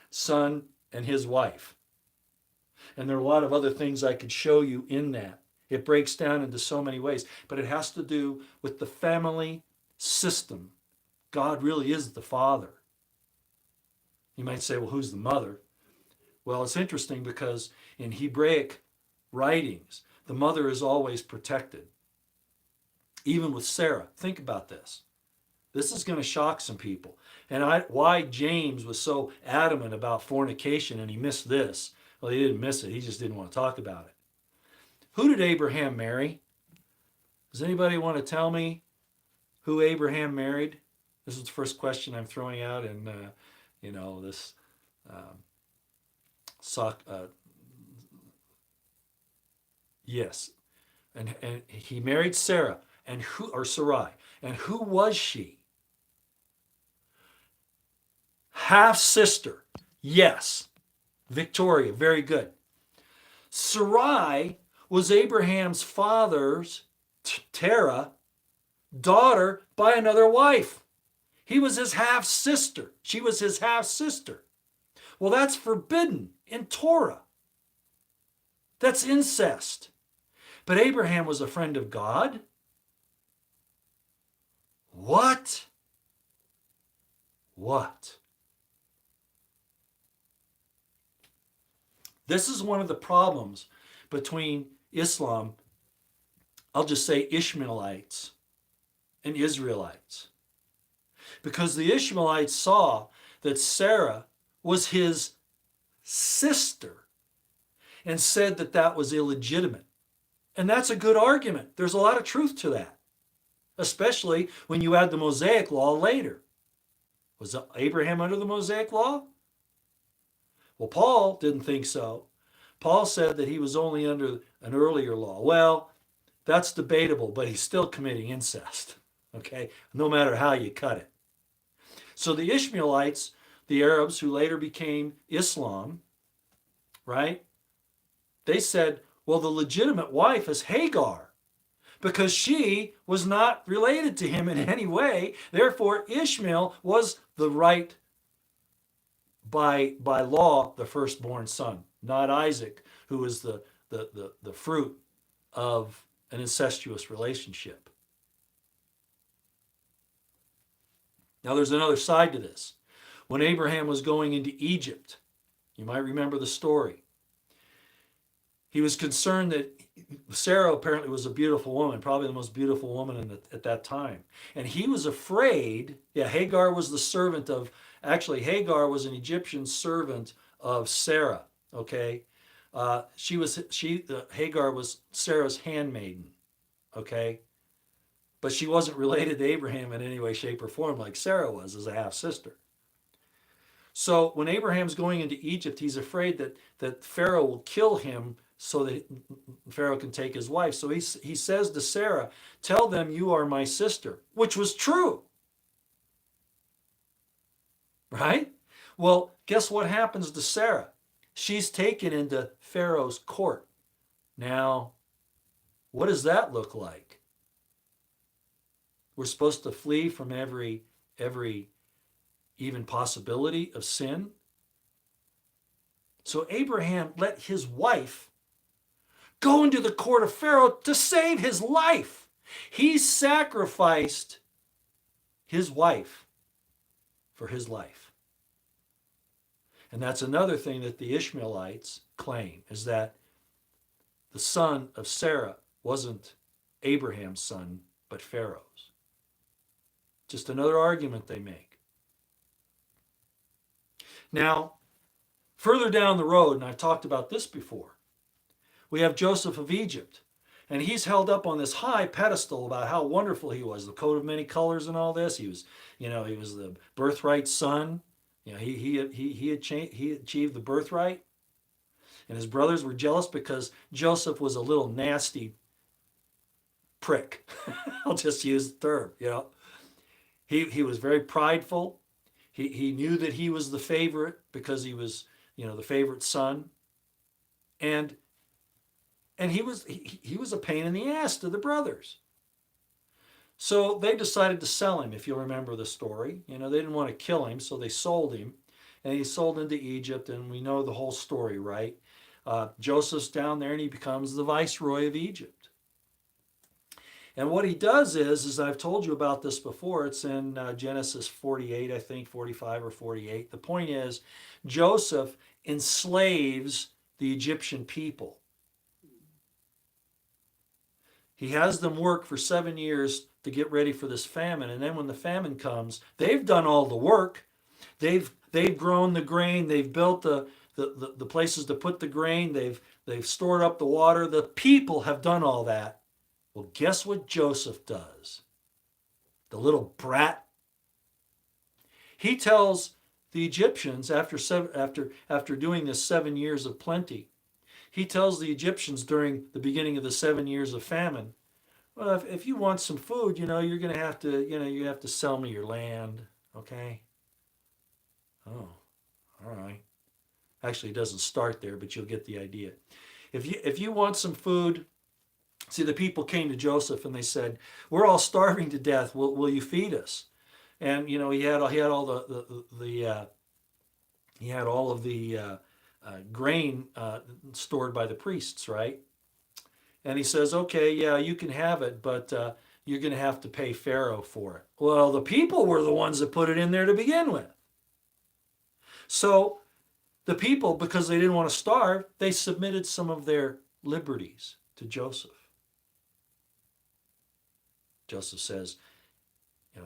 son, and his wife. And there are a lot of other things I could show you in that. It breaks down into so many ways, but it has to do with the family system. God really is the father. You might say, well, who's the mother? Well, it's interesting because in Hebraic writings, the mother is always protected. Even with Sarah. Think about this. This is going to shock some people. And why James was so adamant about fornication and he missed this. Well, he didn't miss it. He just didn't want to talk about it. Who did Abraham marry? Does anybody want to tell me who Abraham married? This is the first question I'm throwing out in, this yes. And he married Sarah, or Sarai. And who was she? Half sister. Yes. Victoria, very good. Sarai was Abraham's father's, Terah, daughter by another wife. He was his half sister. She was his half sister. Well, that's forbidden in Torah. That's incest. But Abraham was a friend of God. What? This is one of the problems between Islam, I'll just say Ishmaelites, and Israelites. Because the Ishmaelites saw that Sarah was his sister and said that that was illegitimate And that's a good argument. There's a lot of truth to that, especially when you add the Mosaic law later. Was Abraham under the Mosaic law? Well, Paul didn't think so. Paul said that he was only under an earlier law. Well, that's debatable, but he's still committing incest, okay, no matter how you cut it. So the Ishmaelites, the Arabs who later became Islam, right, they said, well, the legitimate wife is Hagar because she was not related to him in any way. Therefore, Ishmael was the right, by law, the firstborn son, not Isaac, who was the fruit of an incestuous relationship. Now, there's another side to this. When Abraham was going into Egypt, you might remember the story. He was concerned that Sarah apparently was a beautiful woman, probably the most beautiful woman at that time. And he was afraid, Hagar was the servant of, actually Hagar was an Egyptian servant of Sarah, okay? Hagar was Sarah's handmaiden, okay? But she wasn't related to Abraham in any way, shape, or form like Sarah was as a half-sister. So when Abraham's going into Egypt, he's afraid that Pharaoh will kill him so that Pharaoh can take his wife. So he says to Sarah, tell them you are my sister, which was true. Right? Well, guess what happens to Sarah? She's taken into Pharaoh's court. Now, what does that look like? We're supposed to flee from every even possibility of sin. So Abraham let his wife go into the court of Pharaoh to save his life. He sacrificed his wife for his life. And that's another thing that the Ishmaelites claim, is that the son of Sarah wasn't Abraham's son, but Pharaoh's. Just another argument they make. Now, further down the road, and I've talked about this before, we have Joseph of Egypt. And he's held up on this high pedestal about how wonderful he was, the coat of many colors and all this. He was the birthright son. He achieved the birthright. And his brothers were jealous because Joseph was a little nasty prick. I'll just use the term, He was very prideful. He knew that he was the favorite because he was, the favorite son. And he was a pain in the ass to the brothers. So they decided to sell him, if you'll remember the story. They didn't want to kill him, so they sold him. And he sold into Egypt, and we know the whole story, right? Joseph's down there, and he becomes the viceroy of Egypt. And what he does is I've told you about this before, it's in Genesis 48, I think, 45 or 48. The point is, Joseph enslaves the Egyptian people. He has them work for 7 years to get ready for this famine. And then when the famine comes, they've done all the work. They've grown the grain. They've built the places to put the grain. They've stored up the water. The people have done all that. Well, guess what Joseph does? The little brat. He tells the Egyptians after doing this 7 years of plenty, he tells the Egyptians during the beginning of the 7 years of famine, well, if you want some food, you're going to have to, you have to sell me your land, okay? Oh, all right. Actually, it doesn't start there, but you'll get the idea. If you want some food, see, the people came to Joseph and they said, we're all starving to death. Will you feed us? And, he had all of the grain stored by the priests, right? And he says, okay, yeah, you can have it, but you're going to have to pay Pharaoh for it. Well, the people were the ones that put it in there to begin with. So the people, because they didn't want to starve, they submitted some of their liberties to Joseph. Joseph says,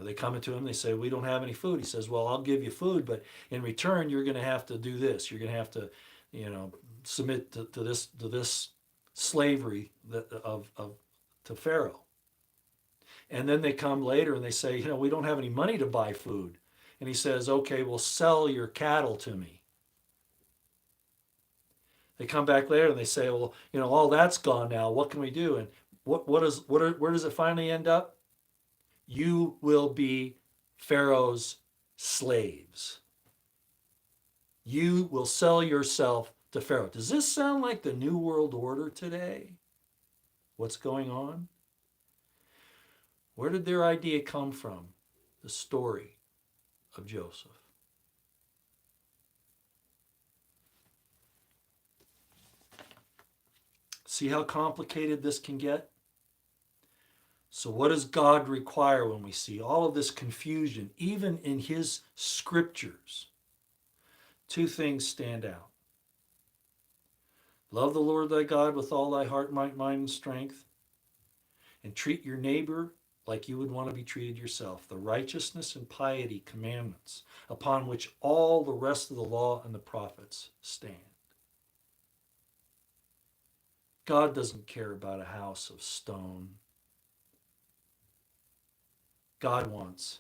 they come to him, they say, we don't have any food. He says, well, I'll give you food, but in return, you're going to have to do this. You're going to have to, submit to this slavery to Pharaoh. And then they come later and they say, we don't have any money to buy food. And he says, okay, well, sell your cattle to me. They come back later and they say, well, all that's gone now. What can we do? And where does it finally end up? You will be Pharaoh's slaves. You will sell yourself to Pharaoh. Does this sound like the New World Order today? What's going on? Where did their idea come from? The story of Joseph. See how complicated this can get? So what does God require when we see all of this confusion, even in his scriptures? Two things stand out. Love the Lord thy God with all thy heart, might, mind, and strength, and treat your neighbor like you would want to be treated yourself. The righteousness and piety commandments upon which all the rest of the law and the prophets stand. God doesn't care about a house of stone. God wants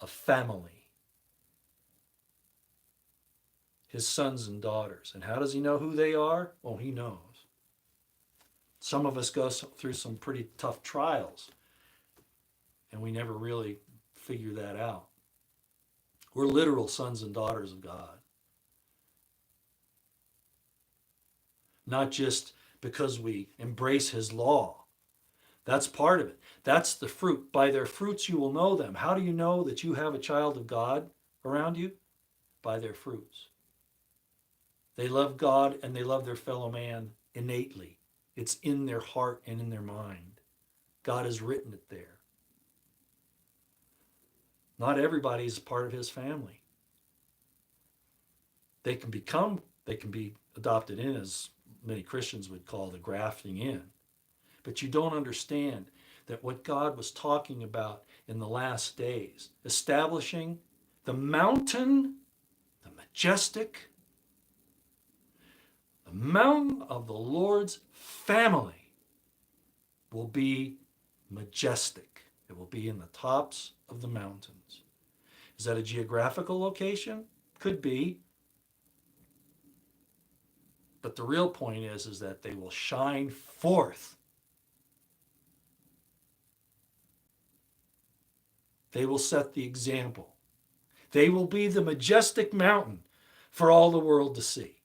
a family. His sons and daughters. And how does he know who they are? Well, he knows. Some of us go through some pretty tough trials, and we never really figure that out. We're literal sons and daughters of God. Not just because we embrace his law. That's part of it. That's the fruit. By their fruits you will know them. How do you know that you have a child of God around you? By their fruits. They love God and they love their fellow man innately. It's in their heart and in their mind. God has written it there. Not everybody is part of his family. They can be adopted in, as many Christians would call the grafting in. But you don't understand that what God was talking about in the last days, establishing the mountain, the majestic, the mountain of the Lord's family will be majestic. It will be in the tops of the mountains. Is that a geographical location? Could be. But the real point is that they will shine forth. They will set the example. They will be the majestic mountain for all the world to see.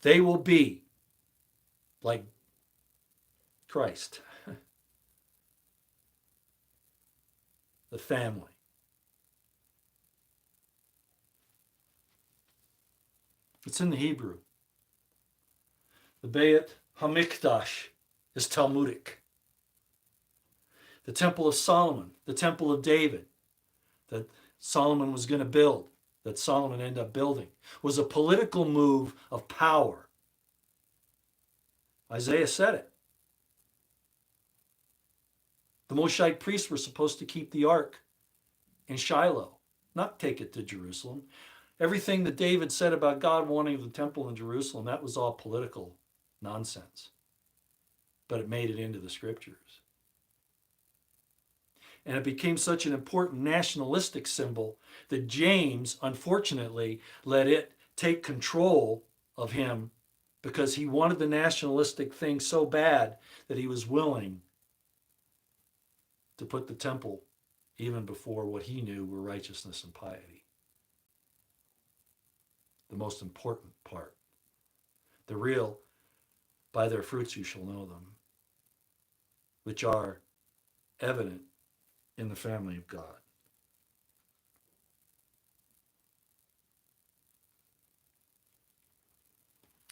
They will be like Christ, the family. It's in the Hebrew. The Beit HaMikdash is Talmudic. The Temple of Solomon, the Temple of David that Solomon was going to build, that Solomon ended up building, was a political move of power. Isaiah said it. The Moshite priests were supposed to keep the ark in Shiloh, not take it to Jerusalem. Everything that David said about God wanting the temple in Jerusalem, that was all political nonsense. But it made it into the scriptures. And it became such an important nationalistic symbol that James, unfortunately, let it take control of him because he wanted the nationalistic thing so bad that he was willing to put the temple even before what he knew were righteousness and piety. The most important part. The real, by their fruits you shall know them, which are evident in the family of God.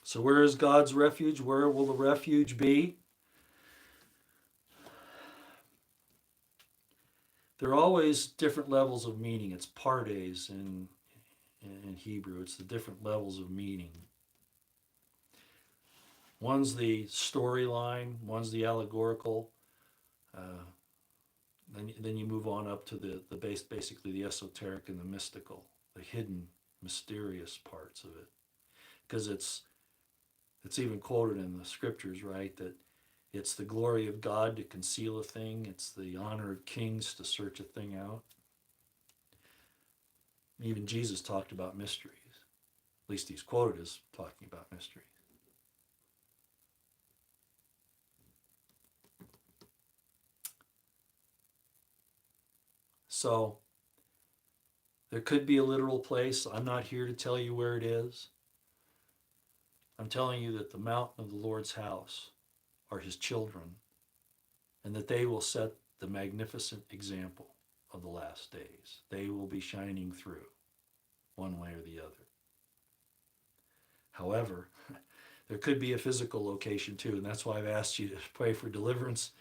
So where is God's refuge? Where will the refuge be? There are always different levels of meaning. It's pardes in Hebrew. It's the different levels of meaning. One's the storyline, one's the allegorical. Then you move on up to the base, basically the esoteric and the mystical, the hidden, mysterious parts of it. Because it's It's even quoted in the scriptures, right? That it's the glory of God to conceal a thing. It's the honor of kings to search a thing out. Even Jesus talked about mysteries. At least he's quoted as talking about mysteries. So there could be a literal place. I'm not here to tell you where it is. I'm telling you that the mountain of the Lord's house are his children, and that they will set the magnificent example of the last days. They will be shining through one way or the other. However, there could be a physical location too, and that's why I've asked you to pray for deliverance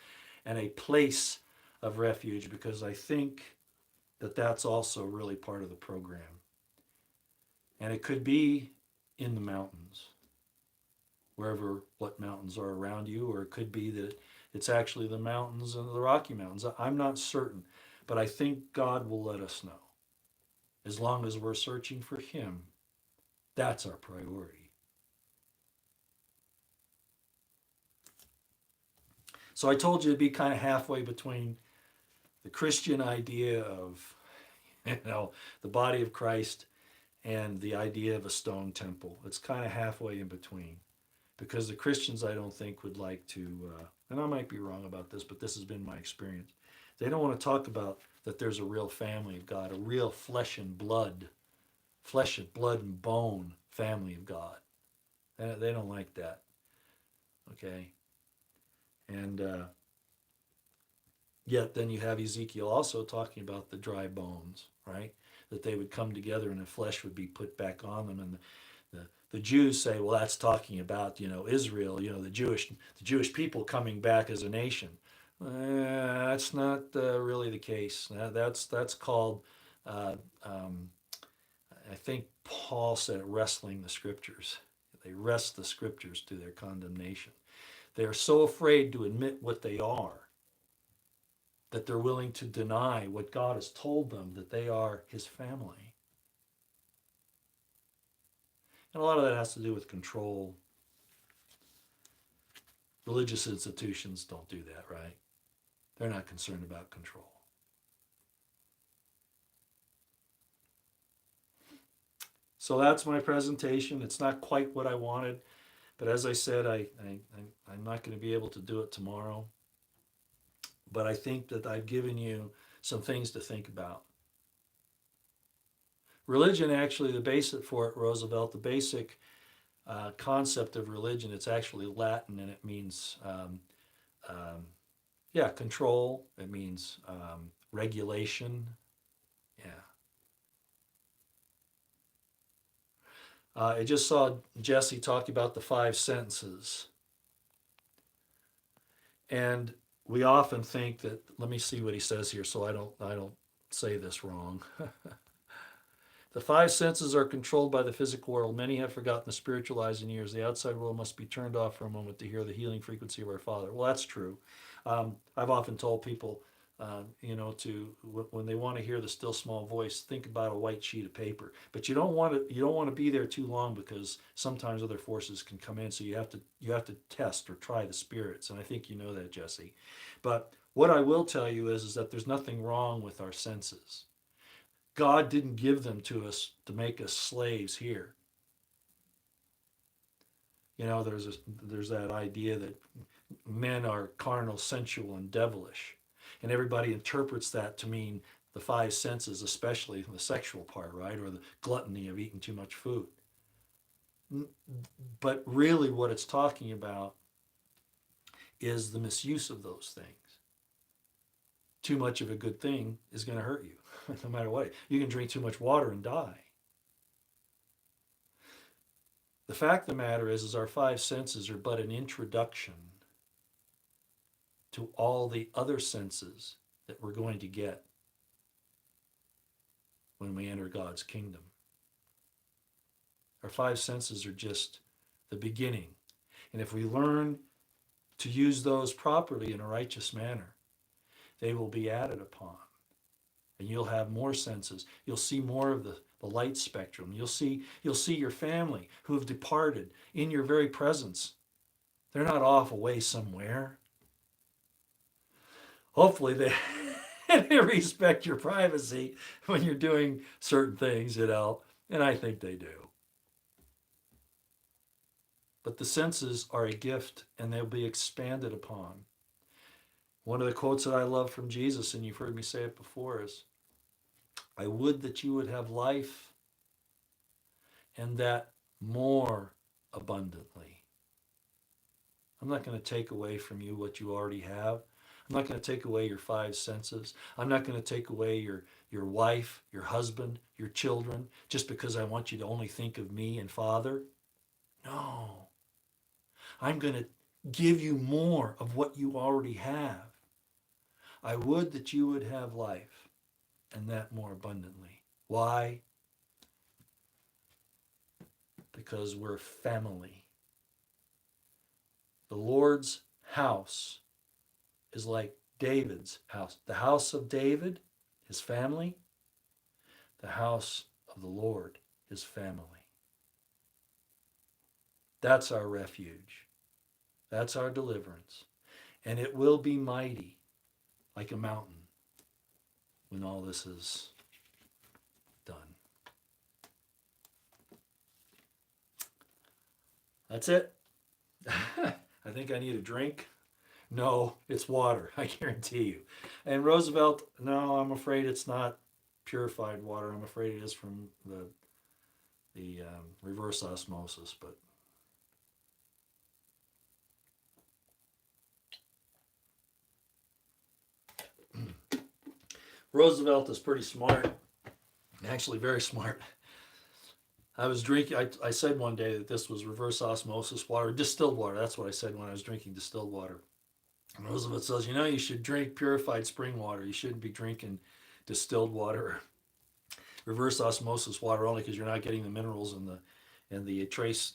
and a place of refuge, because I think that that's also really part of the program. And it could be in the mountains, wherever what mountains are around you, or it could be that it's actually the mountains and the Rocky Mountains. I'm not certain, but I think God will let us know. As long as we're searching for him, that's our priority. So I told you it'd be kind of halfway between the Christian idea of, the body of Christ and the idea of a stone temple. It's kind of halfway in between, because the Christians, I don't think, would like to, and I might be wrong about this, but this has been my experience. They don't want to talk about that there's a real family of God, a real flesh and blood and bone family of God. They don't like that. Okay. And yet then you have Ezekiel also talking about the dry bones, right? That they would come together and the flesh would be put back on them. And the Jews say, well, that's talking about, Israel, the Jewish people coming back as a nation. That's not really the case. That's called, I think Paul said, wrestling the scriptures. They wrest the scriptures to their condemnation. They are so afraid to admit what they are that they're willing to deny what God has told them, that they are his family. And a lot of that has to do with control. Religious institutions don't do that, right? They're not concerned about control. So that's my presentation. It's not quite what I wanted, but as I said, I'm not going to be able to do it tomorrow. But I think that I've given you some things to think about. Religion, actually, the basic for it, Roosevelt, the basic concept of religion, it's actually Latin, and it means, control. It means regulation. Yeah. I just saw Jesse talk about the 5 senses. And we often think that, let me see what he says here so I don't say this wrong. The 5 senses are controlled by the physical world. Many have forgotten the spiritual eyes and ears. The outside world must be turned off for a moment to hear the healing frequency of our Father. Well, that's true. I've often told people, when they want to hear the still small voice, think about a white sheet of paper. But you don't want to be there too long, because sometimes other forces can come in. So you have to test or try the spirits, and I think you know that, Jesse. But what I will tell you is that there's nothing wrong with our senses. God didn't give them to us to make us slaves here. There's that idea that men are carnal, sensual, and devilish. And everybody interprets that to mean the 5 senses, especially the sexual part, right? Or the gluttony of eating too much food. But really what it's talking about is the misuse of those things. Too much of a good thing is going to hurt you, no matter what. You can drink too much water and die. The fact of the matter is our 5 senses are but an introduction to all the other senses that we're going to get when we enter God's kingdom. Our 5 senses are just the beginning. And if we learn to use those properly in a righteous manner, they will be added upon. And you'll have more senses. You'll see more of the light spectrum. You'll see your family who have departed in your very presence. They're not off away somewhere. Hopefully they, they respect your privacy when you're doing certain things, and I think they do. But the senses are a gift and they'll be expanded upon. One of the quotes that I love from Jesus, and you've heard me say it before, is, I would that you would have life and that more abundantly. I'm not going to take away from you what you already have. I'm not going to take away your five senses. I'm not going to take away your wife, your husband, your children, just because I want you to only think of me and Father. No. I'm going to give you more of what you already have. I would that you would have life, and that more abundantly. Why? Because we're family. The Lord's house is like David's house. The house of David, his family. The house of the Lord, his family. That's our refuge. That's our deliverance. And it will be mighty like a mountain when all this is done. That's it. I think I need a drink. No, it's water, I guarantee you. And Roosevelt, no, I'm afraid it's not purified water. I'm afraid it is from the reverse osmosis, but Roosevelt is pretty smart, actually very smart. I was drinking, I said one day that this was reverse osmosis water, distilled water. That's what I said when I was drinking distilled water. And Roosevelt says, you should drink purified spring water. You shouldn't be drinking distilled water, reverse osmosis water, only because you're not getting the minerals and the trace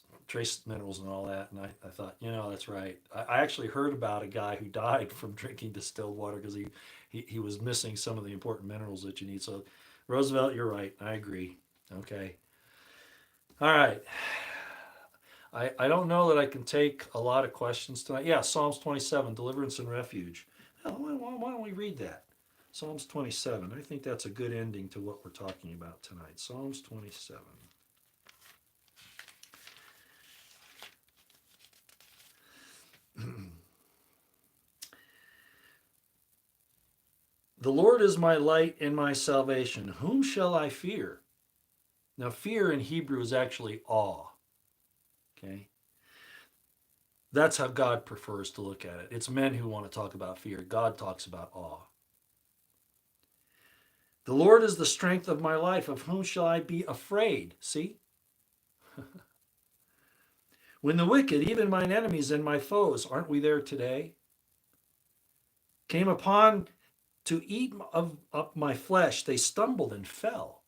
minerals and all that. And I thought, that's right. I actually heard about a guy who died from drinking distilled water because he was missing some of the important minerals that you need. So, Roosevelt, you're right. I agree. Okay. All right. I don't know that I can take a lot of questions tonight. Yeah, Psalms 27, Deliverance and Refuge. Well, why don't we read that? Psalms 27. I think that's a good ending to what we're talking about tonight. Psalms 27. The Lord is my light and my salvation. Whom shall I fear? Now, fear in Hebrew is actually awe. Okay? That's how God prefers to look at it. It's men who want to talk about fear. God talks about awe. The Lord is the strength of my life. Of whom shall I be afraid? See? When the wicked, even mine enemies and my foes, aren't we there today? Came upon to eat up my flesh, they stumbled and fell.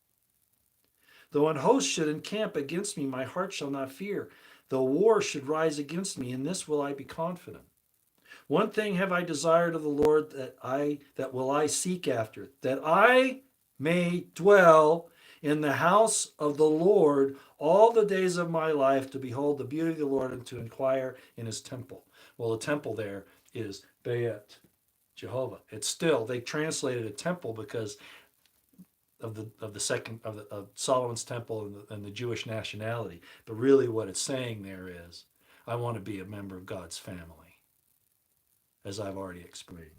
Though an host should encamp against me, my heart shall not fear. Though war should rise against me, in this will I be confident. One thing have I desired of the Lord, that will I seek after, that I may dwell in the house of the Lord all the days of my life, to behold the beauty of the Lord and to inquire in his temple. Well, the temple there is Beit Jehovah. It's still, they translated a temple because of Solomon's temple and the Jewish nationality. But really what it's saying there is, I want to be a member of God's family, as I've already explained.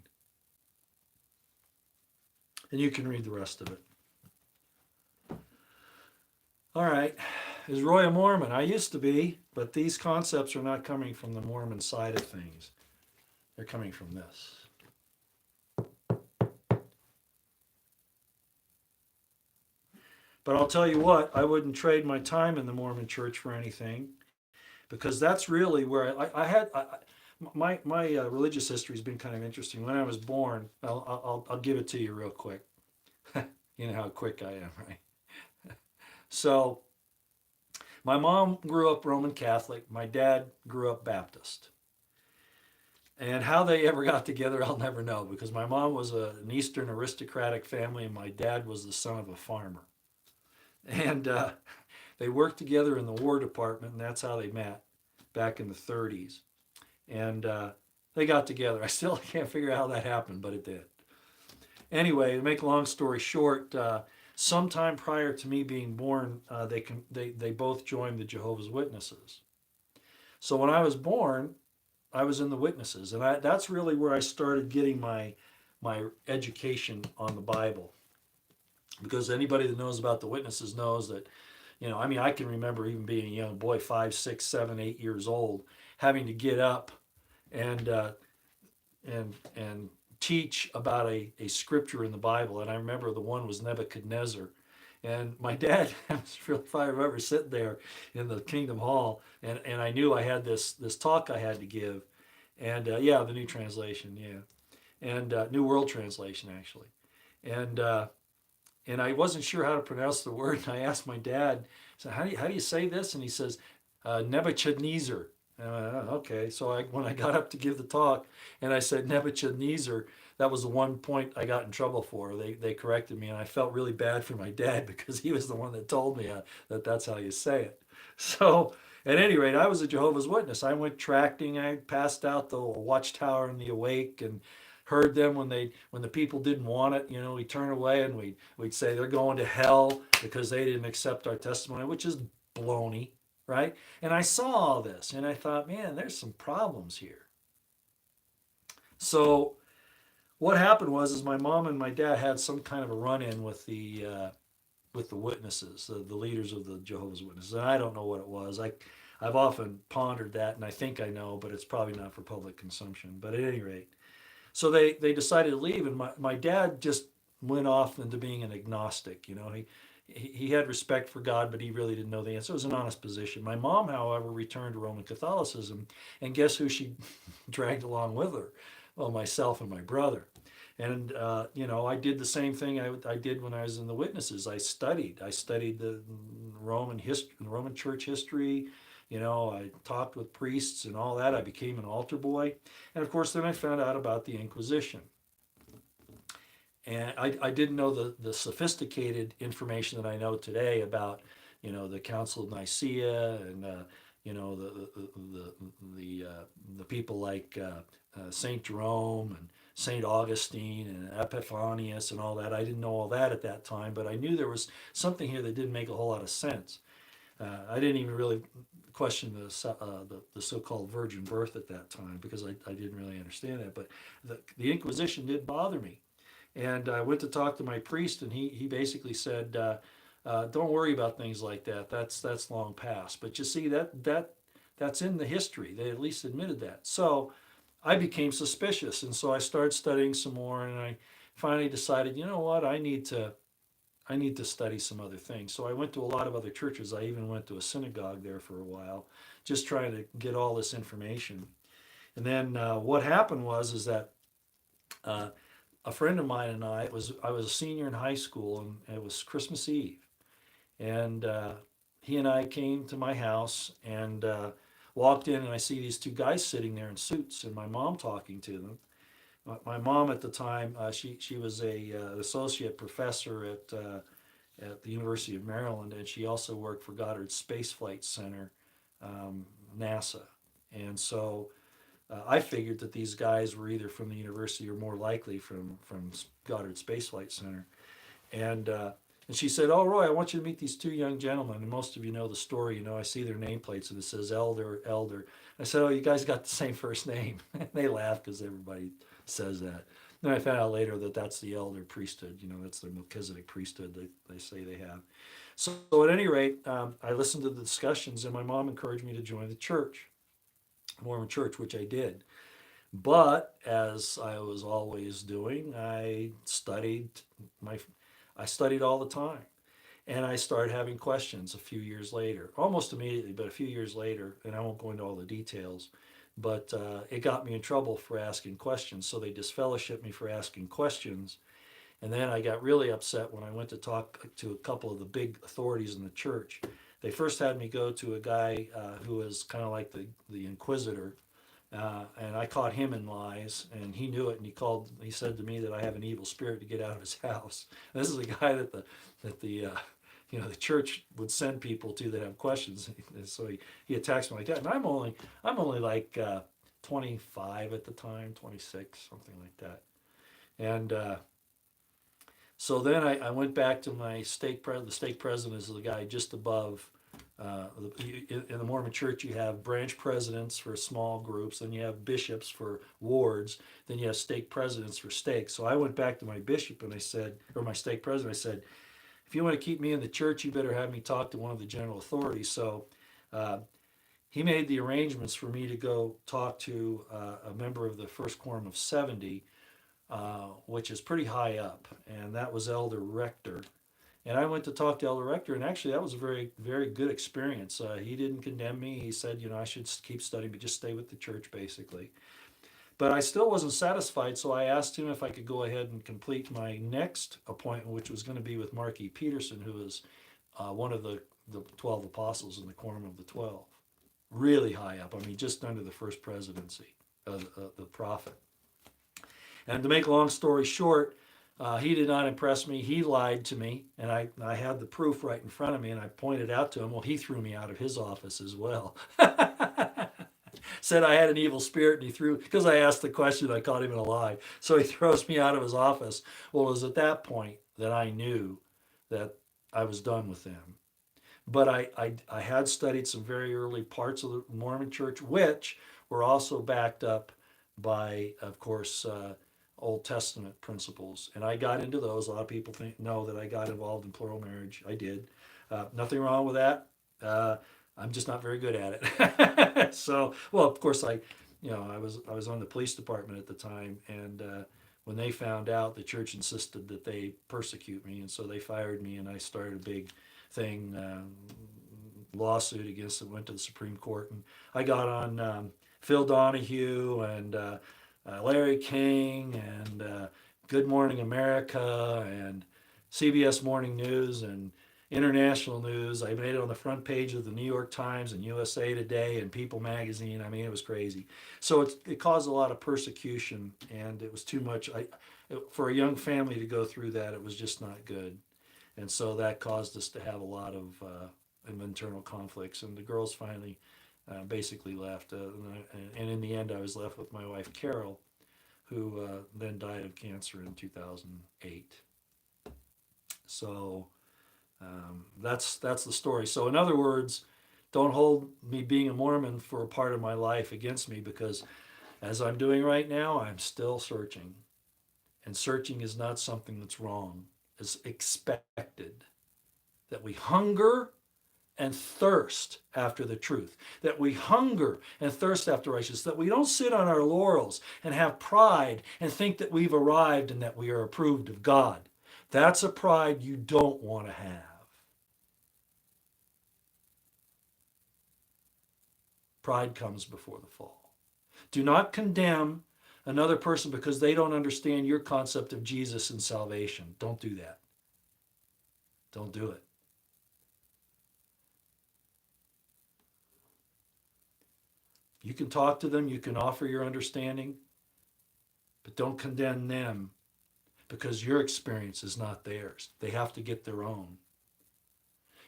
And you can read the rest of it. All right. Is Roy a Mormon? I used to be, but these concepts are not coming from the Mormon side of things. They're coming from this. But I'll tell you what, I wouldn't trade my time in the Mormon church for anything, because that's really where my religious history has been kind of interesting. When I was born, I'll give it to you real quick. You know how quick I am, right? So my mom grew up Roman Catholic. My dad grew up Baptist. And how they ever got together, I'll never know, because my mom was an Eastern aristocratic family and my dad was the son of a farmer. And they worked together in the War Department, and that's how they met back in the 30s. And they got together. I still can't figure out how that happened, but it did. Anyway, to make a long story short, sometime prior to me being born, they both joined the Jehovah's Witnesses. So when I was born, I was in the Witnesses, and that's really where I started getting my education on the Bible. Because anybody that knows about the Witnesses knows that, I mean, I can remember even being a young boy, 5, 6, 7, 8 years old, having to get up and and teach about a scripture in the Bible. And I remember the one was Nebuchadnezzar. And my dad was really fine. I remember sitting there in the Kingdom Hall, and I knew I had this talk I had to give. And yeah, the New Translation, yeah. And New World Translation, actually. And and I wasn't sure how to pronounce the word. And I asked my dad, so how do you say this? And he says, Nebuchadnezzar. Okay, so when I got up to give the talk and I said Nebuchadnezzar, that was the one point I got in trouble for. They corrected me, and I felt really bad for my dad because he was the one that told me that that's how you say it. So at any rate, I was a Jehovah's Witness. I went tracting. I passed out the Watchtower and the Awake, and heard them when the people didn't want it. We'd turn away and we'd say they're going to hell because they didn't accept our testimony, which is baloney, right? And I saw all this and I thought, man, there's some problems here. So what happened was is my mom and my dad had some kind of a run-in with the witnesses, the leaders of the Jehovah's Witnesses, and I don't know what it was. I've often pondered that, and I think I know, but it's probably not for public consumption. But at any rate, so they decided to leave, and my dad just went off into being an agnostic. He had respect for God, but he really didn't know the answer. It was an honest position. My mom, however, returned to Roman Catholicism, and guess who she dragged along with her? Well, myself and my brother. And I did the same thing I did when I was in the Witnesses. I studied. I studied the Roman history, Roman Church history. I talked with priests and all that. I became an altar boy, and of course, then I found out about the Inquisition. And I didn't know the sophisticated information that I know today about, the Council of Nicaea and the people like Saint Jerome and Saint Augustine and Epiphanius and all that. I didn't know all that at that time, but I knew there was something here that didn't make a whole lot of sense. I didn't even really question the so-called virgin birth at that time because I didn't really understand that. But the Inquisition did bother me. And I went to talk to my priest, and he basically said, "Don't worry about things like that. That's long past." But you see, that's in the history. They at least admitted that. So I became suspicious, and so I started studying some more, and I finally decided, you know what, I need to study some other things. So I went to a lot of other churches. I even went to a synagogue there for a while, just trying to get all this information. And then what happened was is that uh, a friend of mine and I was a senior in high school, and it was Christmas Eve, and he and I came to my house and walked in, and I see these two guys sitting there in suits, and my mom talking to them. My mom at the time, she was a associate professor at the University of Maryland, and she also worked for Goddard Space Flight Center, NASA, and so I figured that these guys were either from the university or more likely from Goddard Space Flight Center. And she said, "Oh, Roy, I want you to meet these two young gentlemen." And most of you know the story. I see their nameplates and it says Elder, Elder. I said, "Oh, you guys got the same first name." And they laughed because everybody says that. Then I found out later that that's the elder priesthood. That's the Melchizedek priesthood they say they have. So at any rate, I listened to the discussions, and my mom encouraged me to join the church, Mormon church, which I did. But as I was always doing, my I studied all the time. And I started having questions a few years later, almost immediately, but a few years later, and I won't go into all the details, but it got me in trouble for asking questions. So they disfellowshipped me for asking questions. And then I got really upset when I went to talk to a couple of the big authorities in the church. They first had me go to a guy who was kind of like the inquisitor, and I caught him in lies, and he knew it. And he said to me that I have an evil spirit to get out of his house. And this is a guy that the the church would send people to that have questions. And so he attacks me like that. And I'm only like 25 at the time, 26, something like that. And so then I went back to my stake president. The stake president is the guy just above. In the Mormon church, you have branch presidents for small groups, then you have bishops for wards, then you have stake presidents for stakes. So I went back to my bishop and I said, or my stake president, I said, if you want to keep me in the church, you better have me talk to one of the general authorities. So uh, he made the arrangements for me to go talk to a member of the First Quorum of 70, which is pretty high up, and that was Elder Rector. And I went to talk to Elder Rector, and actually that was a very, very good experience. He didn't condemn me. He said, I should keep studying, but just stay with the church, basically. But I still wasn't satisfied, so I asked him if I could go ahead and complete my next appointment, which was going to be with Mark E. Peterson, who is one of the 12 apostles in the Quorum of the 12. Really high up. I mean, just under the first presidency of the prophet. And to make a long story short, he did not impress me. He lied to me, and I had the proof right in front of me, and I pointed out to him, well, he threw me out of his office as well. Said I had an evil spirit, and he threw, because I asked the question, I caught him in a lie. So he throws me out of his office. Well, it was at that point that I knew that I was done with them. But I had studied some very early parts of the Mormon church, which were also backed up by, of course, Old Testament principles. And I got into those. A lot of people know that I got involved in plural marriage. I did. Nothing wrong with that. I'm just not very good at it. So, well, of course, I was on the police department at the time, and when they found out, the church insisted that they persecute me, and so they fired me, and I started a big thing, lawsuit against it, went to the Supreme Court, and I got on Phil Donahue and Larry King and Good Morning America and CBS Morning News and international news. I made it on the front page of the New York Times and USA Today and People Magazine. I mean, it was crazy. So it caused a lot of persecution, and it was too much. For a young family to go through that, it was just not good. And so that caused us to have a lot of internal conflicts. And the girls finally basically left. And in the end, I was left with my wife, Carol, who then died of cancer in 2008. So that's the story. So in other words, don't hold me being a Mormon for a part of my life against me, because as I'm doing right now, I'm still searching. And searching is not something that's wrong. It's expected. That we hunger and thirst after the truth. That we hunger and thirst after righteousness. That we don't sit on our laurels and have pride and think that we've arrived and that we are approved of God. That's a pride you don't want to have. Pride comes before the fall. Do not condemn another person because they don't understand your concept of Jesus and salvation. Don't do that. Don't do it. You can talk to them, you can offer your understanding, but don't condemn them because your experience is not theirs. They have to get their own.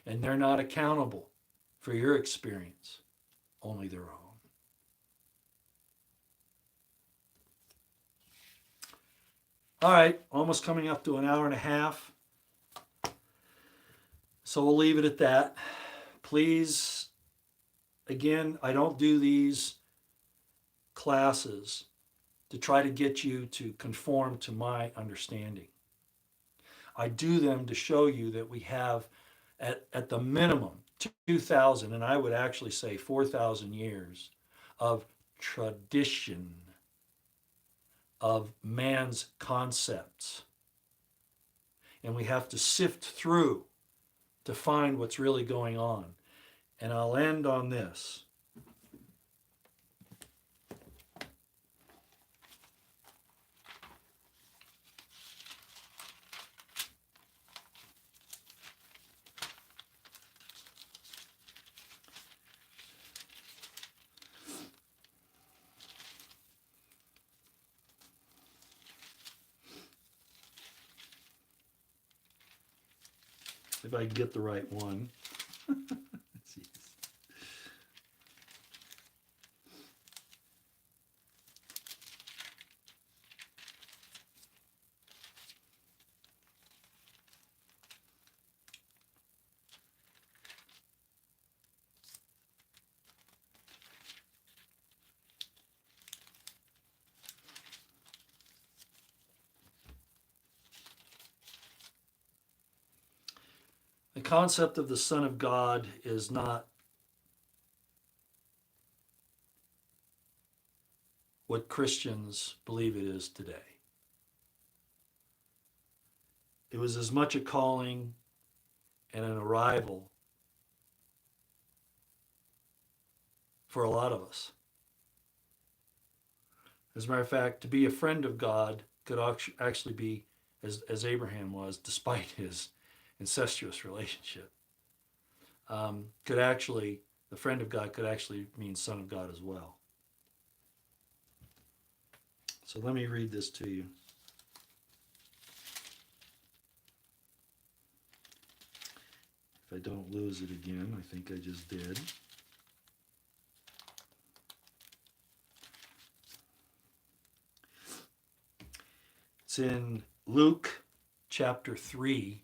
And they're not accountable for your experience, only their own. All right, almost coming up to an hour and a half. So we'll leave it at that. Please, again, I don't do these classes to try to get you to conform to my understanding. I do them to show you that we have, at the minimum, 2,000, and I would actually say 4,000 years of tradition of man's concepts. And we have to sift through to find what's really going on. And I'll end on this. if I can get the right one. Jeez. The concept of the Son of God is not what Christians believe it is today. It was as much a calling and an arrival for a lot of us. As a matter of fact, to be a friend of God could actually be, as Abraham was, despite his incestuous relationship, the friend of God could actually mean son of God as well. So let me read this to you. If I don't lose it again, I think I just did. It's in Luke chapter 3,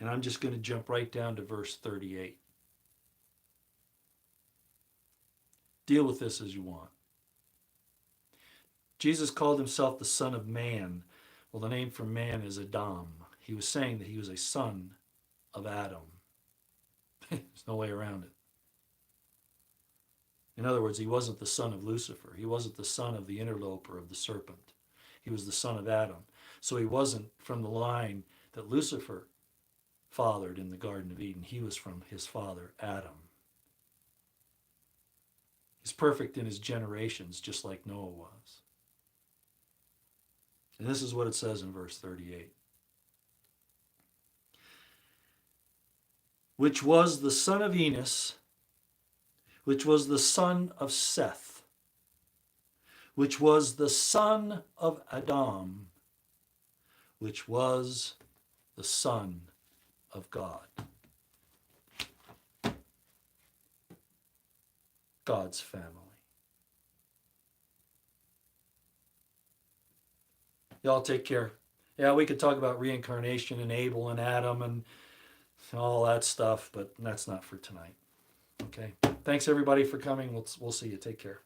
and I'm just going to jump right down to verse 38. Deal with this as you want. Jesus called himself the Son of Man. Well, the name for man is Adam. He was saying that he was a son of Adam. There's no way around it. In other words, he wasn't the son of Lucifer. He wasn't the son of the interloper of the serpent. He was the son of Adam. So he wasn't from the line that Lucifer fathered in the Garden of Eden. He was from his father, Adam. He's perfect in his generations, just like Noah was. And this is what it says in verse 38. Which was the son of Enos, which was the son of Seth, which was the son of Adam, which was the son of God. God's family. Y'all take care. Yeah, we could talk about reincarnation and Abel and Adam and all that stuff, but that's not for tonight. Okay. Thanks everybody for coming. We'll see you. Take care.